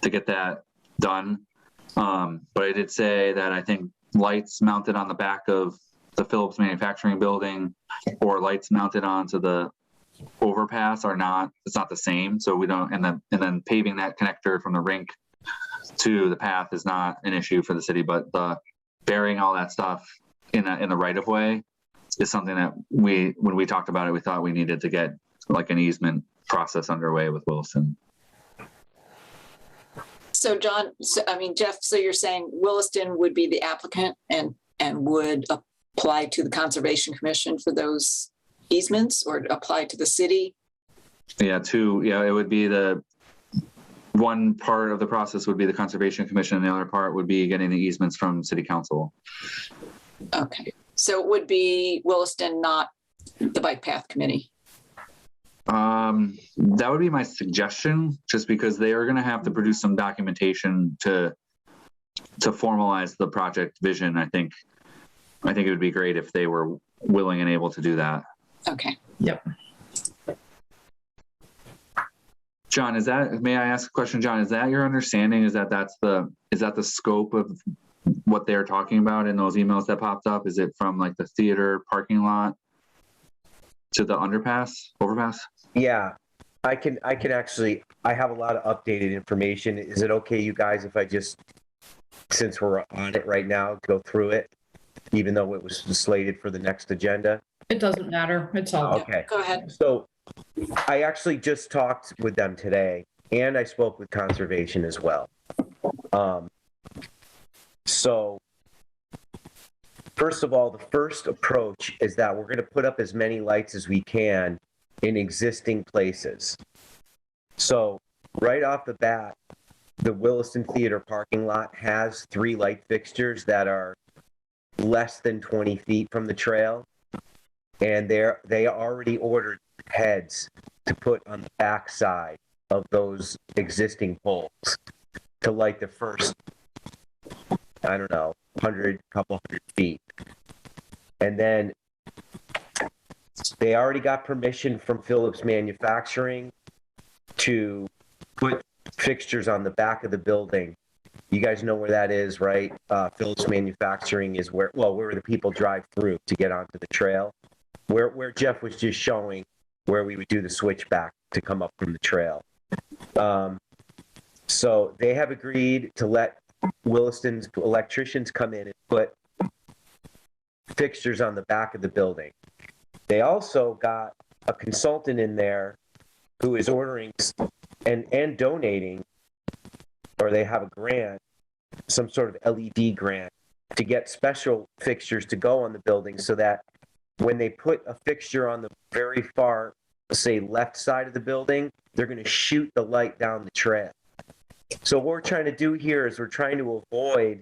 to get that done. But I did say that I think lights mounted on the back of the Phillips manufacturing building or lights mounted onto the overpass are not, it's not the same. So we don't, and then paving that connector from the rink to the path is not an issue for the city, but the burying all that stuff in the right of way is something that when we talked about it, we thought we needed to get like an easement process underway with Williston. So John, Jeff, so you're saying Williston would be the applicant and would apply to the Conservation Commission for those easements, or apply to the city? Yeah, it would be the one part of the process would be the Conservation Commission, and the other part would be getting the easements from City Council. Okay, so it would be Williston, not the Bike Path Committee? That would be my suggestion, just because they are going to have to produce some documentation to formalize the project vision. I think it would be great if they were willing and able to do that. Okay. Yep. John, may I ask a question, John? Is that your understanding? Is that the scope of what they're talking about in those emails that popped up? Is it from like the theater parking lot to the overpass? Yeah, I can actually, I have a lot of updated information. Is it okay, you guys, if I just, since we're on it right now, go through it, even though it was slated for the next agenda? It doesn't matter. It's all. Okay. Go ahead. So I actually just talked with them today, and I spoke with Conservation as well. So first of all, the first approach is that we're going to put up as many lights as we can in existing places. So right off the bat, the Williston Theater parking lot has 3 light fixtures that are less than 20 feet from the trail. And they already ordered heads to put on the back side of those existing poles to light the first, I don't know, couple hundred feet. And then they already got permission from Phillips Manufacturing to put fixtures on the back of the building. You guys know where that is, right? Phillips Manufacturing is where the people drive through to get onto the trail. Where Jeff was just showing where we would do the switchback to come up from the trail. So they have agreed to let Williston's electricians come in and put fixtures on the back of the building. They also got a consultant in there who is ordering and donating, or they have a grant, some sort of LED grant, to get special fixtures to go on the building so that when they put a fixture on the very far, say, left side of the building, they're going to shoot the light down the trail. So what we're trying to do here is we're trying to avoid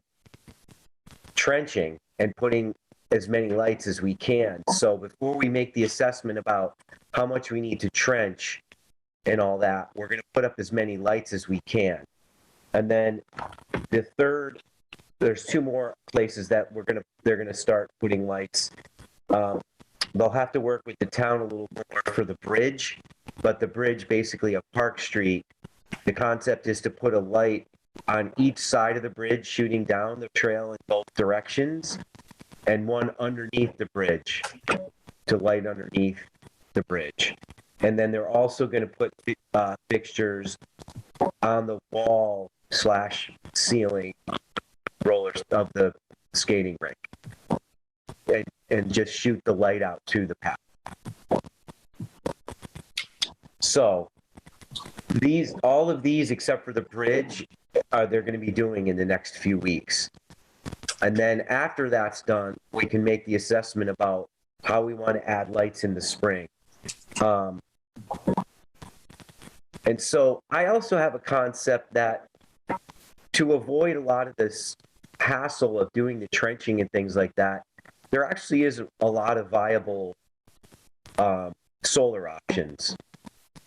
trenching and putting as many lights as we can. So before we make the assessment about how much we need to trench and all that, we're going to put up as many lights as we can. And then the third, there's 2 more places that they're going to start putting lights. They'll have to work with the town a little more for the bridge, but the bridge, basically a Park Street, the concept is to put a light on each side of the bridge shooting down the trail in both directions, and one underneath the bridge to light underneath the bridge. And then they're also going to put fixtures on the wall / ceiling rollers of the skating rink. And just shoot the light out to the path. So all of these, except for the bridge, they're going to be doing in the next few weeks. And then after that's done, we can make the assessment about how we want to add lights in the spring. And so I also have a concept that to avoid a lot of this hassle of doing the trenching and things like that, there actually is a lot of viable solar options.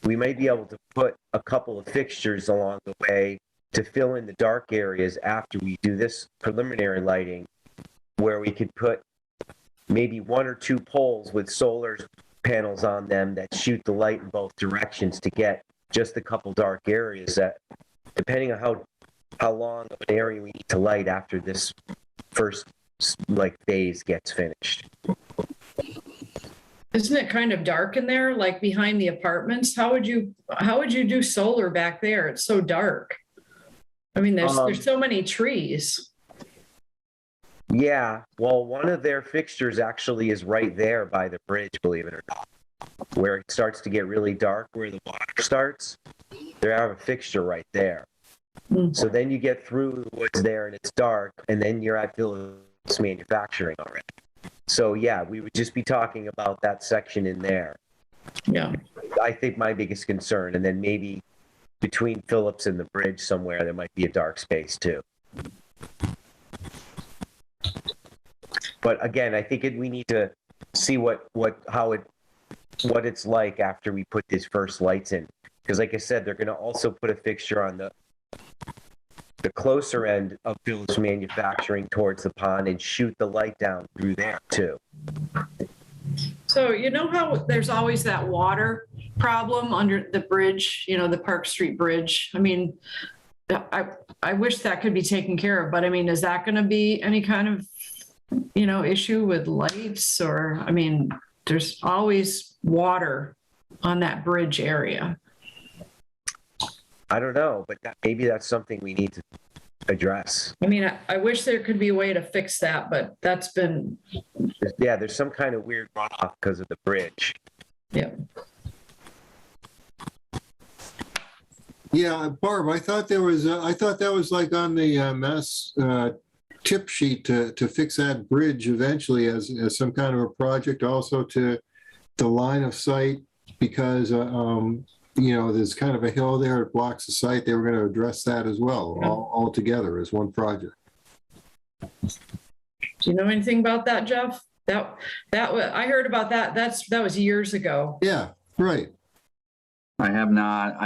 We may be able to put a couple of fixtures along the way to fill in the dark areas after we do this preliminary lighting, where we could put maybe 1 or 2 poles with solar panels on them that shoot the light in both directions to get just a couple dark areas that, depending on how long of an area we need to light after this first like phase gets finished. Isn't it kind of dark in there, like behind the apartments? How would you do solar back there? It's so dark. I mean, there's so many trees. Yeah, well, one of their fixtures actually is right there by the bridge, believe it or not, where it starts to get really dark, where the water starts. They have a fixture right there. So then you get through the woods there and it's dark, and then you're at Phillips Manufacturing already. So yeah, we would just be talking about that section in there. Yeah. I think my biggest concern, and then maybe between Phillips and the bridge somewhere, there might be a dark space too. But again, I think we need to see what it's like after we put these first lights in. Because like I said, they're going to also put a fixture on the closer end of Phillips Manufacturing towards the pond and shoot the light down through there too. So you know how there's always that water problem under the bridge, the Park Street Bridge? I mean, I wish that could be taken care of, but I mean, is that going to be any kind of, issue with lights? Or, I mean, there's always water on that bridge area. I don't know, but maybe that's something we need to address. I mean, I wish there could be a way to fix that, but that's been. Yeah, there's some kind of weird runoff because of the bridge. Yeah. Yeah, Barb, I thought that was like on the Mass tip sheet to fix that bridge eventually as some kind of a project, also to the line of sight, because there's kind of a hill there, it blocks the site. They were going to address that as well, all together as one project. Do you know anything about that, Jeff? I heard about that. That was years ago. Yeah, right. I have not.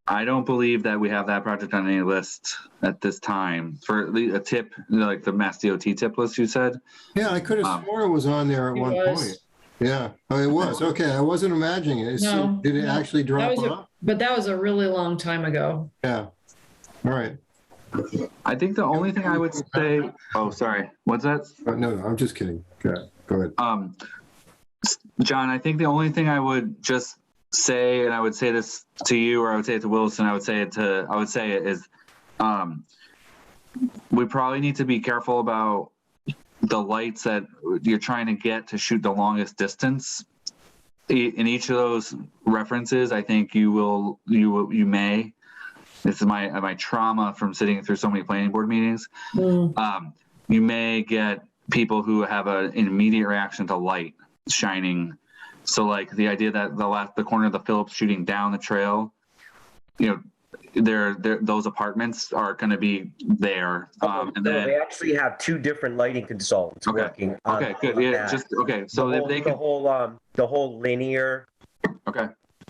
I don't believe that we have that project on any list at this time. For a tip, like the Mass DOT tip list you said? Yeah, I could have sworn it was on there at one point. Yeah, it was. Okay, I wasn't imagining it. No, did it actually drop off? But that was a really long time ago. Yeah. All right. I think the only thing I would say. Oh, sorry. What's that? No, I'm just kidding. Okay, go ahead. John, I think the only thing I would just say, and I would say this to you, or I would say it to Wilson, I would say it is, we probably need to be careful about the lights that you're trying to get to shoot the longest distance. In each of those references, I think you may. This is my trauma from sitting through so many planning board meetings. You may get people who have an immediate reaction to light shining. So like the idea that the corner of the Phillips shooting down the trail, those apartments are going to be there. And then they actually have 2 different lighting consultants working on. Okay, good. Yeah, that. So the whole linear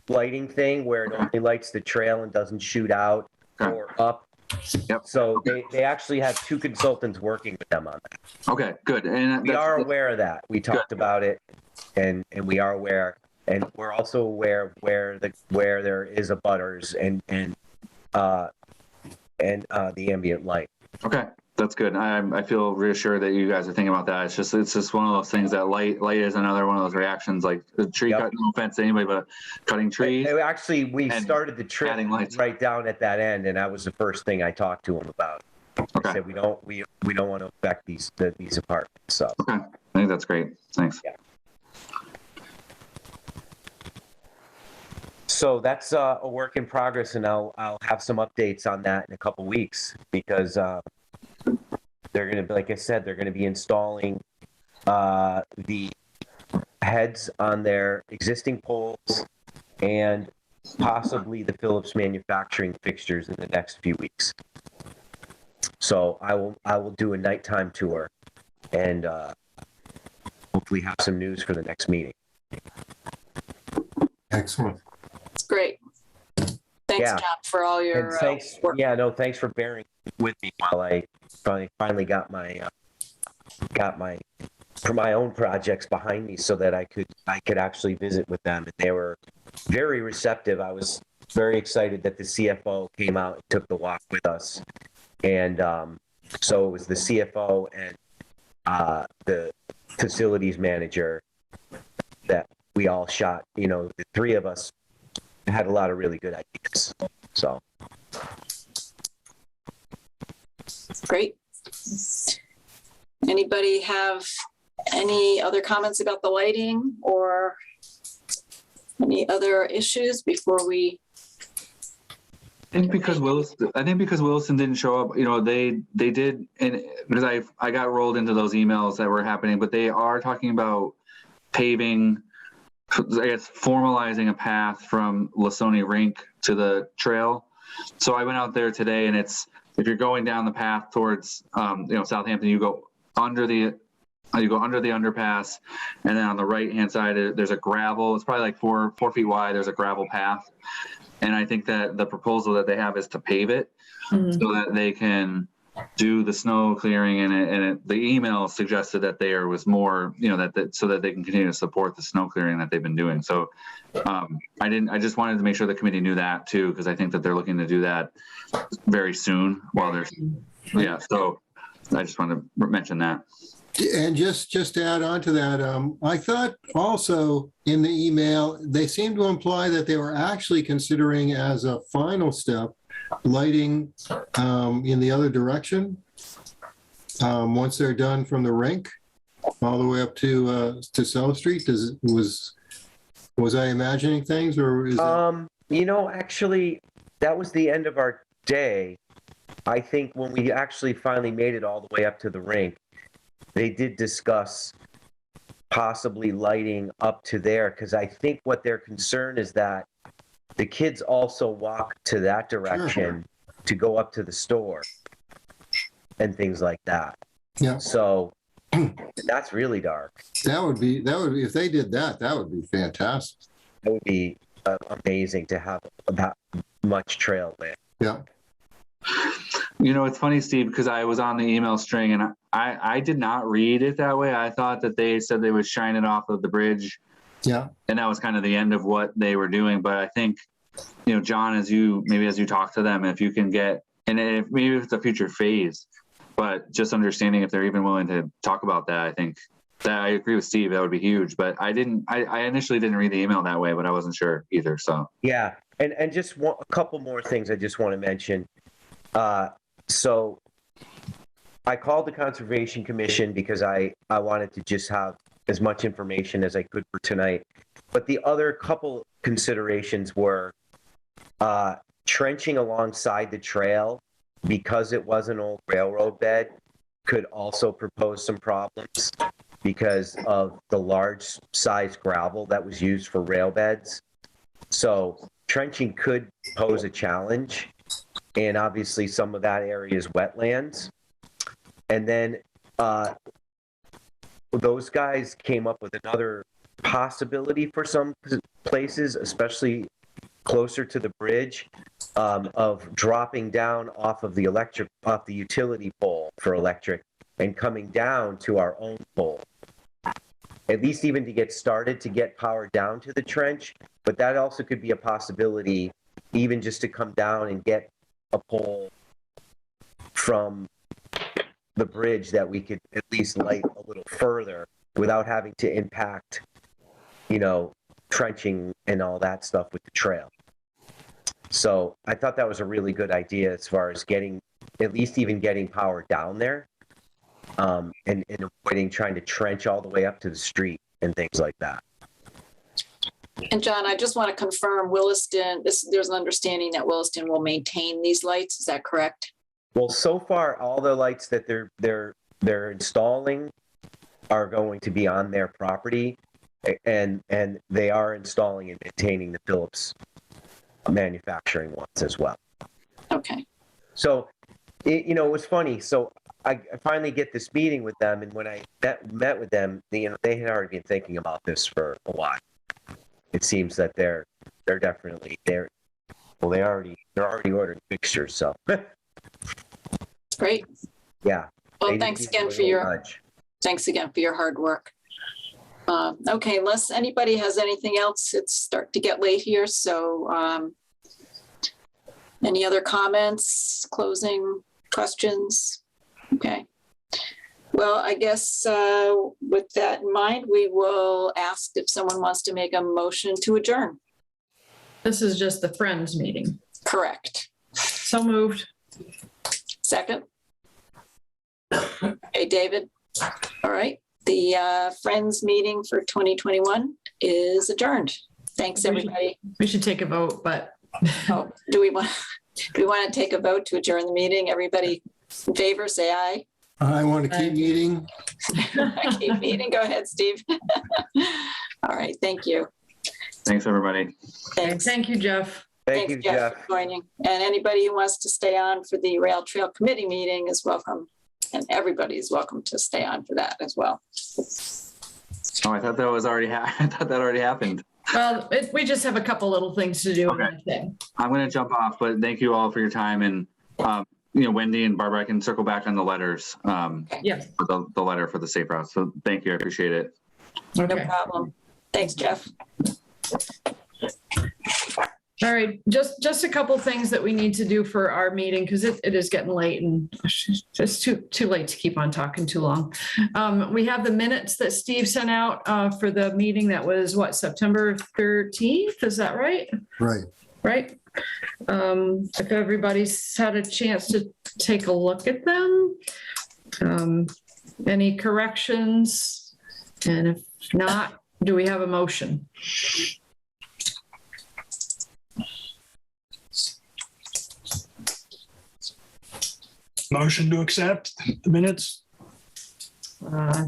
lighting thing where it only lights the trail and doesn't shoot out or up. Yep. So they actually have 2 consultants working with them on that. Okay, good. And we are aware of that. We talked about it, and we are aware, and we're also aware of where there is a butters and the ambient light. Okay, that's good. I feel reassured that you guys are thinking about that. It's just one of those things that light is another one of those reactions, like the tree cut. No offense to anybody, but cutting trees. Actually, we started the trip right down at that end, and that was the first thing I talked to him about. Okay. I said we don't want to affect these apartments. So okay, I think that's great. Thanks. Yeah. So that's a work in progress, and I'll have some updates on that in a couple weeks, because they're going to be, like I said, they're going to be installing the heads on their existing poles and possibly the Phillips Manufacturing fixtures in the next few weeks. So I will do a nighttime tour and hopefully have some news for the next meeting. Excellent. It's great. Thanks, John, for all your work. Yeah, no, thanks for bearing with me while I finally got my for my own projects behind me so that I could actually visit with them. And they were very receptive. I was very excited that the CFO came out and took the walk with us. And so it was the CFO and the facilities manager that we all shot. You know, the three of us had a lot of really good ideas. So. Great. Anybody have any other comments about the lighting or any other issues before we? I think because Williston didn't show up, you know, they did, and because I got rolled into those emails that were happening, but they are talking about paving, I guess formalizing a path from Lasoni Rink to the trail. So I went out there today, and it's, if you're going down the path towards Southampton, you go under the underpass, and then on the right hand side there's a gravel, it's probably like 4 feet wide, there's a gravel path. And I think that the proposal that they have is to pave it so that they can do the snow clearing in it. And the email suggested that there was more, you know, that so that they can continue to support the snow clearing that they've been doing. So I just wanted to make sure the committee knew that too, because I think that they're looking to do that very soon while there's, yeah. So I just wanted to mention that. And just to add on to that, I thought also in the email, they seemed to imply that they were actually considering as a final step, lighting in the other direction. Once they're done from the rink, all the way up to South Street. Was I imagining things, or is it... You know, actually, that was the end of our day. I think when we actually finally made it all the way up to the rink, they did discuss possibly lighting up to there, because I think what their concern is that the kids also walk to that direction to go up to the store and things like that. Yeah. So that's really dark. That would be, if they did that, that would be fantastic. That would be amazing to have that much trail there. Yeah. You know, it's funny, Steve, because I was on the email string and I did not read it that way. I thought that they said they would shine it off of the bridge. Yeah. And that was kind of the end of what they were doing. But I think, you know, John, as you talk to them, if you can get, and if maybe it's a future phase, but just understanding if they're even willing to talk about that, I think that I agree with Steve, that would be huge. But I initially didn't read the email that way, but I wasn't sure either. So, yeah. And just a couple more things I just want to mention. So I called the Conservation Commission because I wanted to just have as much information as I could for tonight. But the other couple considerations were trenching alongside the trail, because it was an old railroad bed, could also propose some problems because of the large size gravel that was used for rail beds. So trenching could pose a challenge. And obviously some of that area is wetlands. And then those guys came up with another possibility for some places, especially closer to the bridge, of dropping down off of the utility pole for electric and coming down to our own pole. At least even to get started, to get power down to the trench. But that also could be a possibility, even just to come down and get a pole from the bridge that we could at least light a little further without having to impact, you know, trenching and all that stuff with the trail. So I thought that was a really good idea as far as getting, at least even getting power down there, and avoiding trying to trench all the way up to the street and things like that. And John, I just want to confirm Williston, there's an understanding that Williston will maintain these lights. Is that correct? Well, so far, all the lights that they're installing are going to be on their property, and they are installing and maintaining the Phillips manufacturing ones as well. Okay. So, it was funny. So I finally get this meeting with them, and when I met with them, they had already been thinking about this for a while. It seems that they're already ordering fixtures. So great. Yeah. Well, thanks again for your thanks again for your hard work. Okay, unless anybody has anything else, it's starting to get late here. So any other comments, closing questions? Okay. Well, I guess with that in mind, we will ask if someone wants to make a motion to adjourn. This is just the Friends meeting. Correct. So moved. Second. Hey, David. All right. The Friends meeting for 2021 is adjourned. Thanks, everybody. We should take a vote, but Oh, do we want to take a vote to adjourn the meeting? Everybody in favor, say aye. I want to keep meeting. Keep meeting. Go ahead, Steve. All right. Thank you. Thanks, everybody. Thanks. thank you, Jeff. Thank Thanks, you, Jeff. for joining. And anybody who wants to stay on for the Rail Trail Committee meeting is welcome. And everybody is welcome to stay on for that as well. Oh, I thought that was already, I thought that already happened. Well, we just have a couple little things to do. Okay. I'm going to jump off, but thank you all for your time. And, Wendy and Barbara, I can circle back on the letters. Yes. For the letter for the safe route. So thank you. I appreciate it. No Okay. problem. Thanks, Jeff. All right, just a couple things that we need to do for our meeting, because it is getting late and it's too late to keep on talking too long. We have the minutes that Steve sent out for the meeting that was, September 13th? Is that right? Right. Right? If everybody's had a chance to take a look at them, any corrections? And if not, do we have a motion? Motion to accept the minutes.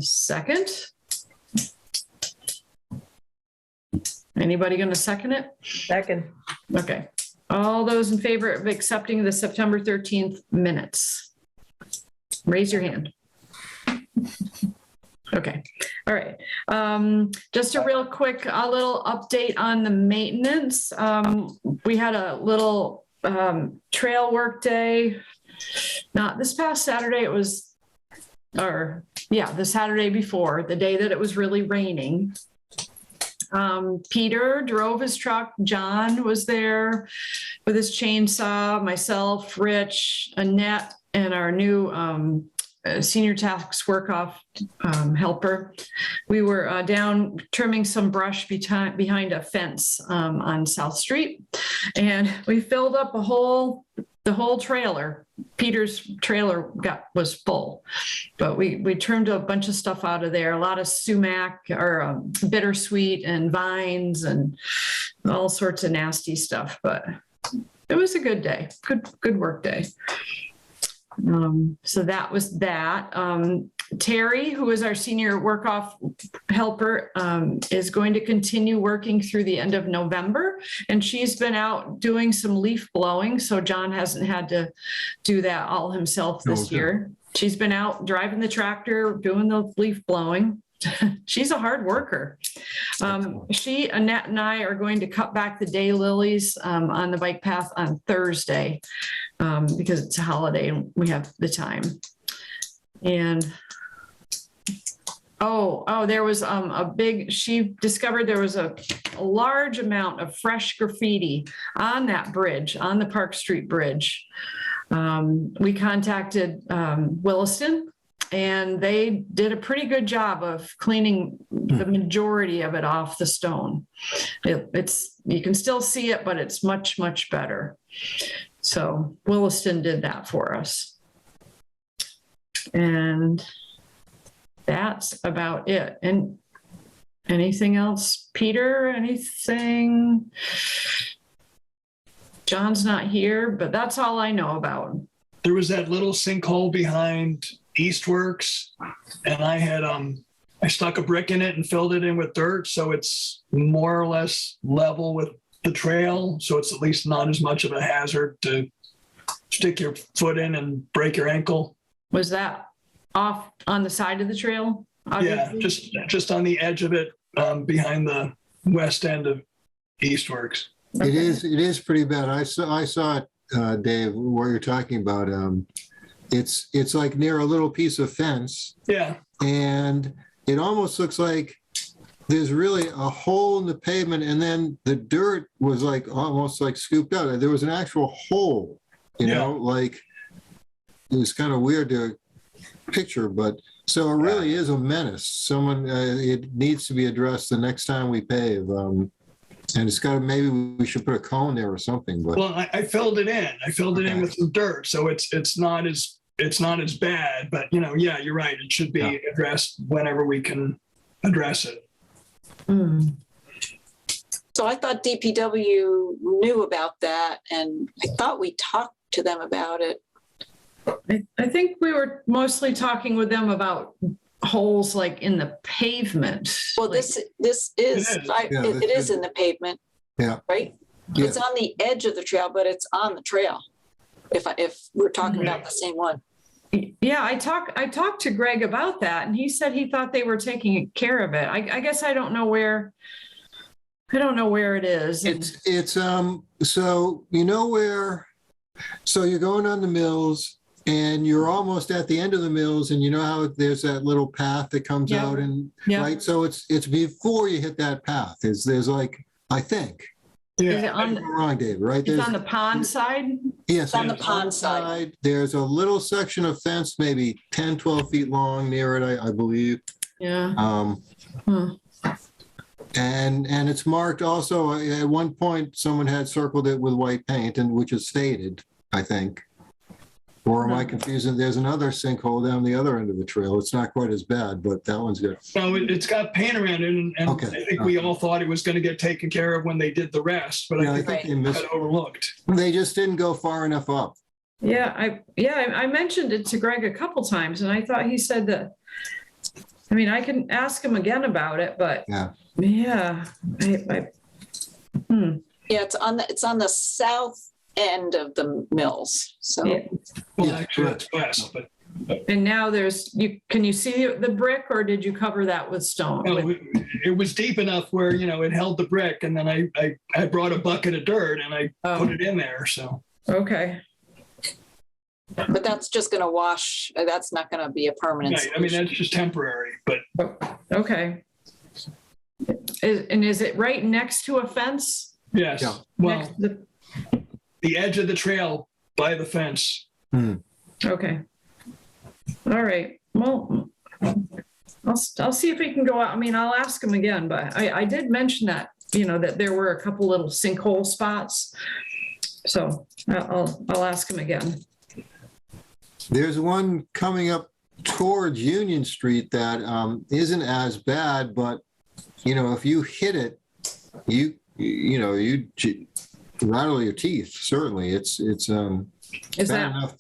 Second? Anybody going to second it? Second. Okay. All those in favor of accepting the September 13th minutes? Raise your hand. Okay. All right. Just a real quick, little update on the maintenance. We had a little trail work day. Not this past Saturday, it was, the Saturday before, the day that it was really raining. Peter drove his truck. John was there with his chainsaw, myself, Rich, Annette, and our new senior tax work-off helper. We were down trimming some brush behind a fence on South Street, and we filled up the whole trailer. Peter's trailer was full, but we trimmed a bunch of stuff out of there, a lot of sumac or bittersweet and vines and all sorts of nasty stuff, but it was a good day, good work day. So that was that. Terry, who is our senior work-off helper, is going to continue working through the end of November, and she's been out doing some leaf blowing, so John hasn't had to do that all himself this year. She's been out driving the tractor, doing the leaf blowing. She's a hard worker. She, Annette, and I are going to cut back the daylilies on the bike path on Thursday because it's a holiday and we have the time. And there was she discovered there was a large amount of fresh graffiti on that bridge, on the Park Street Bridge. We contacted Williston, and they did a pretty good job of cleaning the majority of it off the stone. You can still see it, but it's much, much better. So Williston did that for us. And that's about it. And anything else? Peter, anything? John's not here, but that's all I know about. There was that little sinkhole behind Eastworks, and I had I stuck a brick in it and filled it in with dirt, so it's more or less level with the trail, so it's at least not as much of a hazard to stick your foot in and break your ankle. Was that off on the side of the trail? Obviously? Yeah, just on the edge of it, behind the west end of Eastworks. Okay. It is pretty bad. I saw it, Dave, what you're talking about. It's like near a little piece of fence. Yeah. and it almost looks like there's really a hole in the pavement, and then the dirt was like almost like scooped out. There was an actual hole, you know, like it was kind of weird to picture, but so it really is a menace. Someone, it needs to be addressed the next time we pave. And it's got to, maybe we should put a cone there or something, but. Well, I filled it in. I filled it in with some dirt, so it's not as bad. But yeah, you're right. It should be addressed whenever we can address it. So I thought DPW knew about that, and I thought we talked to them about it. I think we were mostly talking with them about holes like in the pavement. Well, this is it is in the pavement. Yeah. Right. Yeah. It's on the edge of the trail, but it's on the trail. If we're talking about the same one. Yeah, I talked to Greg about that, and he said he thought they were taking care of it. I guess I don't know where it is. It's so you know where, so you're going on the mills and you're almost at the end of the mills, and you know how there's that little path that comes out, and right, so it's before you hit that path. There's like, I think. Is it on wrong, Dave, right? It's on the pond side? Yes. On the pond side. There's a little section of fence, maybe 10, 12 feet long near it, I believe. Yeah. And it's marked also, at one point, someone had circled it with white paint, and which is faded, I think. Or am I confusing? There's another sinkhole down the other end of the trail. It's not quite as bad, but that one's good. So it's got paint around it, and Okay. I think we all thought it was going to get taken care of when they did the rest, but I think they got overlooked. They just didn't go far enough up. Yeah, I mentioned it to Greg a couple times, and I thought he said that. I mean, I can ask him again about it, but yeah. Yeah, it's on the south end of the mills. So Well, actually, that's west, but and now can you see the brick, or did you cover that with stone? no, it was deep enough where it held the brick, and then I brought a bucket of dirt and I put it in there. So okay. But that's just going to wash. That's not going to be a permanent. right. I mean, that's just temporary, but Okay. Is it right next to a fence? yes. Yeah. Well, the edge of the trail by the fence. Okay. All right. Well, I'll see if he can go out. I mean, I'll ask him again, but I did mention that, that there were a couple little sinkhole spots. So I'll ask him again. There's one coming up towards Union Street that isn't as bad, but if you hit it, you rattle your teeth. Certainly, it's Is bad enough.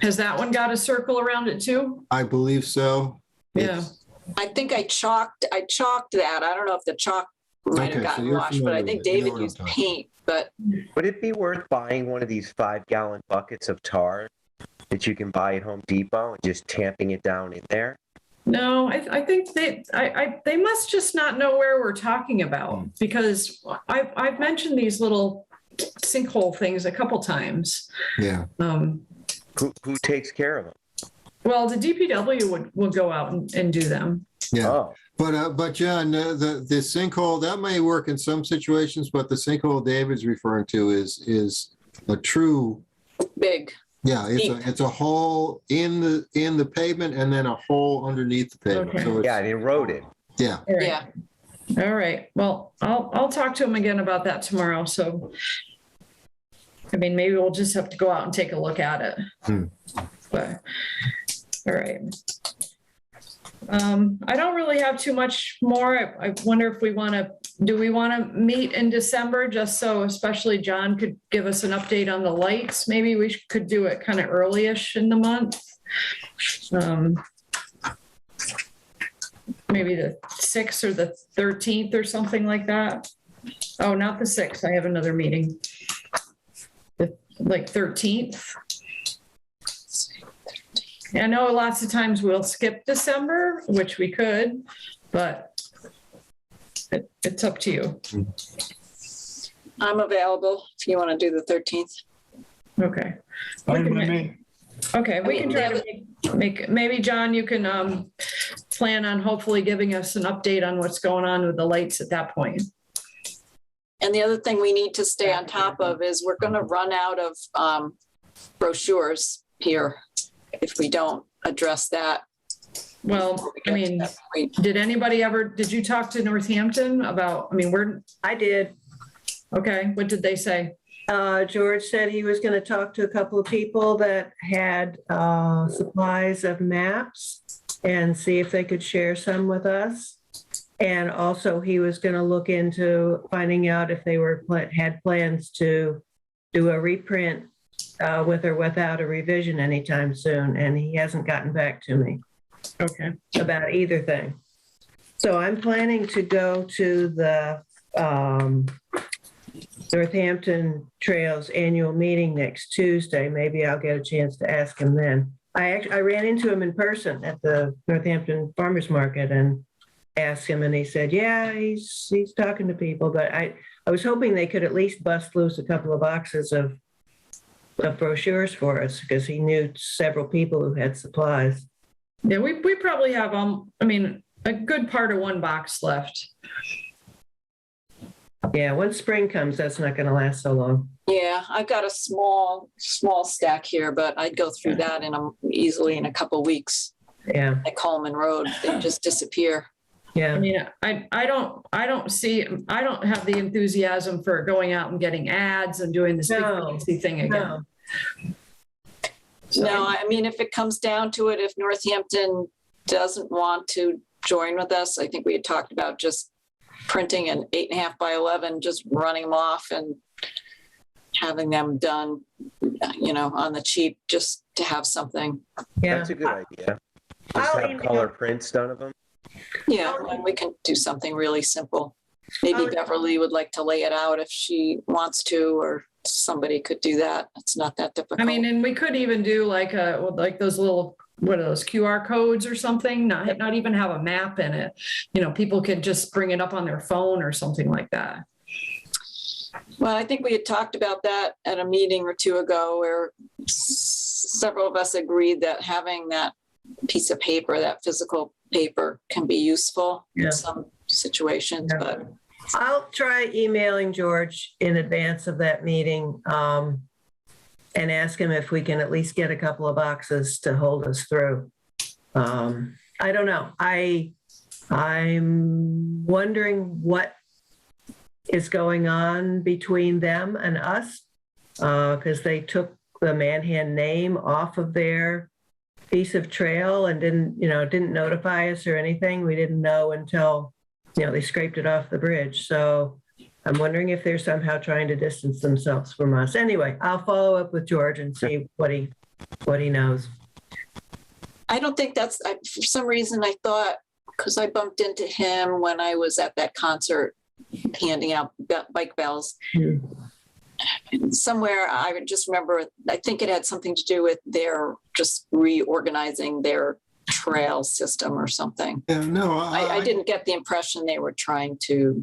Has that one got a circle around it too? I believe so. Yeah. I think I chalked that. I don't know if the chalk might have gotten washed, but I think David used paint. But Would it be worth buying one of these 5-gallon buckets of tar that you can buy at Home Depot and just tamping it down in there? No, I think they must just not know where we're talking about, because I've mentioned these little sinkhole things a couple times. Yeah. Who takes care of them? Well, the DPW would go out and do them. Yeah. Oh. But John, the sinkhole, that may work in some situations, but the sinkhole David's referring to is a true big. Yeah, it's a hole in the pavement and then a hole underneath the pavement. Okay. So Yeah, it eroded. yeah. Yeah. All right. Well, I'll talk to him again about that tomorrow. So, I mean, maybe we'll just have to go out and take a look at it. But, all right. I don't really have too much more. I wonder if we want to meet in December, just so especially John could give us an update on the lights. Maybe we could do it kind of early-ish in the month. Maybe the 6th or the 13th or something like that. Oh, not the 6th. I have another meeting. Like 13th. I know lots of times we'll skip December, which we could, but it's up to you. I'm available if you want to do the 13th. Okay. Fine by me. Okay, we can try the to make, maybe John, you can plan on hopefully giving us an update on what's going on with the lights at that point. And the other thing we need to stay on top of is we're going to run out of brochures here if we don't address that. Well, I mean, did anybody ever, did you talk to Northampton about, I did. Okay, what did they say? George said he was going to talk to a couple of people that had supplies of maps and see if they could share some with us. And also he was going to look into finding out if they had plans to do a reprint with or without a revision anytime soon. And he hasn't gotten back to me about either thing. So I'm planning to go to the Northampton Trails annual meeting next Tuesday. Maybe I'll get a chance to ask him then. I ran into him in person at the Northampton Farmers Market and asked him, and he said, yeah, he's talking to people, but I was hoping they could at least bust loose a couple of boxes of brochures for us because he knew several people who had supplies. Yeah, we probably have, a good part of one box left. Yeah, once spring comes, that's not going to last so long. Yeah, I've got a small stack here, but I'd go through that easily in a couple of weeks. Yeah. At Coleman Road, they just disappear. Yeah. I don't have the enthusiasm for going out and getting ads and doing this big fancy thing again. No, if it comes down to it, if Northampton doesn't want to join with us, I think we had talked about just printing an 8.5 by 11, just running them off and having them done, on the cheap, just to have something. Yeah, that's a good idea. Just have color prints done of them. Yeah, and we can do something really simple. Maybe Beverly would like to lay it out if she wants to, or somebody could do that. It's not that difficult. And we could even do like those little, what are those, QR codes or something? Not even have a map in it. People could just bring it up on their phone or something like that. Well, I think we had talked about that at a meeting or two ago where several of us agreed that having that piece of paper, that physical paper, can be useful in some situations. Yeah. But I'll try emailing George in advance of that meeting and ask him if we can at least get a couple of boxes to hold us through. I don't know. I'm wondering what is going on between them and us because they took the Manhan name off of their piece of trail and didn't notify us or anything. We didn't know until, they scraped it off the bridge. So I'm wondering if they're somehow trying to distance themselves from us. Anyway, I'll follow up with George and see what he knows. I don't think that's, for some reason I thought, because I bumped into him when I was at that concert handing out bike bells. Somewhere I just remember, I think it had something to do with their just reorganizing their trail system or something. Yeah, no, I didn't get the impression they were trying to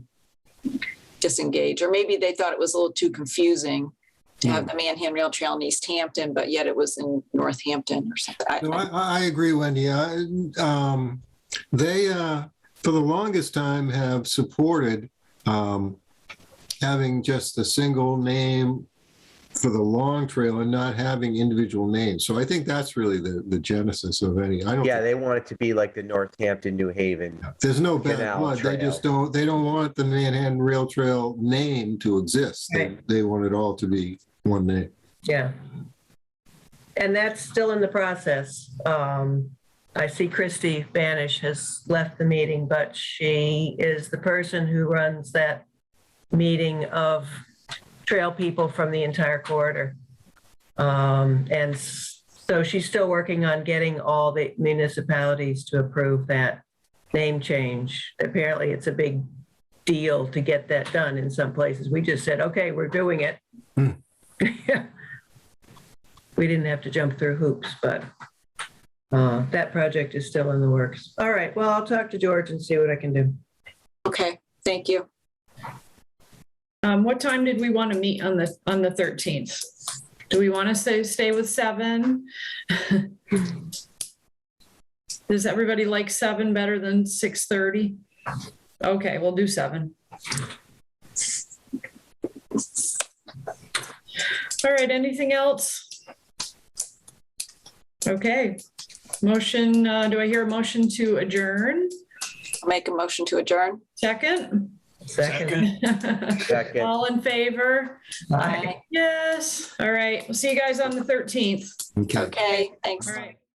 disengage, or maybe they thought it was a little too confusing to have the Manhan Rail Trail in Easthampton, but yet it was in Northampton or something. I agree, Wendy. They, for the longest time, have supported having just a single name for the long trail and not having individual names. So I think that's really the genesis of any. They want it to be like the Northampton, New Haven. There's no bad blood. They just don't want the Manhan Rail Trail name to exist. Right. They want it all to be one name. Yeah. And that's still in the process. I see Christy Banish has left the meeting, but she is the person who runs that meeting of trail people from the entire corridor. And so she's still working on getting all the municipalities to approve that name change. Apparently it's a big deal to get that done in some places. We just said, okay, we're doing it. We didn't have to jump through hoops, but that project is still in the works. All right, well, I'll talk to George and see what I can do. Okay, thank you. What time did we want to meet on the 13th? Do we want to stay with 7? Does everybody like 7 better than 6:30? Okay, we'll do 7. All right, anything else? Okay, motion, do I hear a motion to adjourn? I'll make a motion to adjourn. Second? Second. Second. All in favor? Aye. Yes. All right, we'll see you guys on the 13th. Okay. Okay, thanks. All right.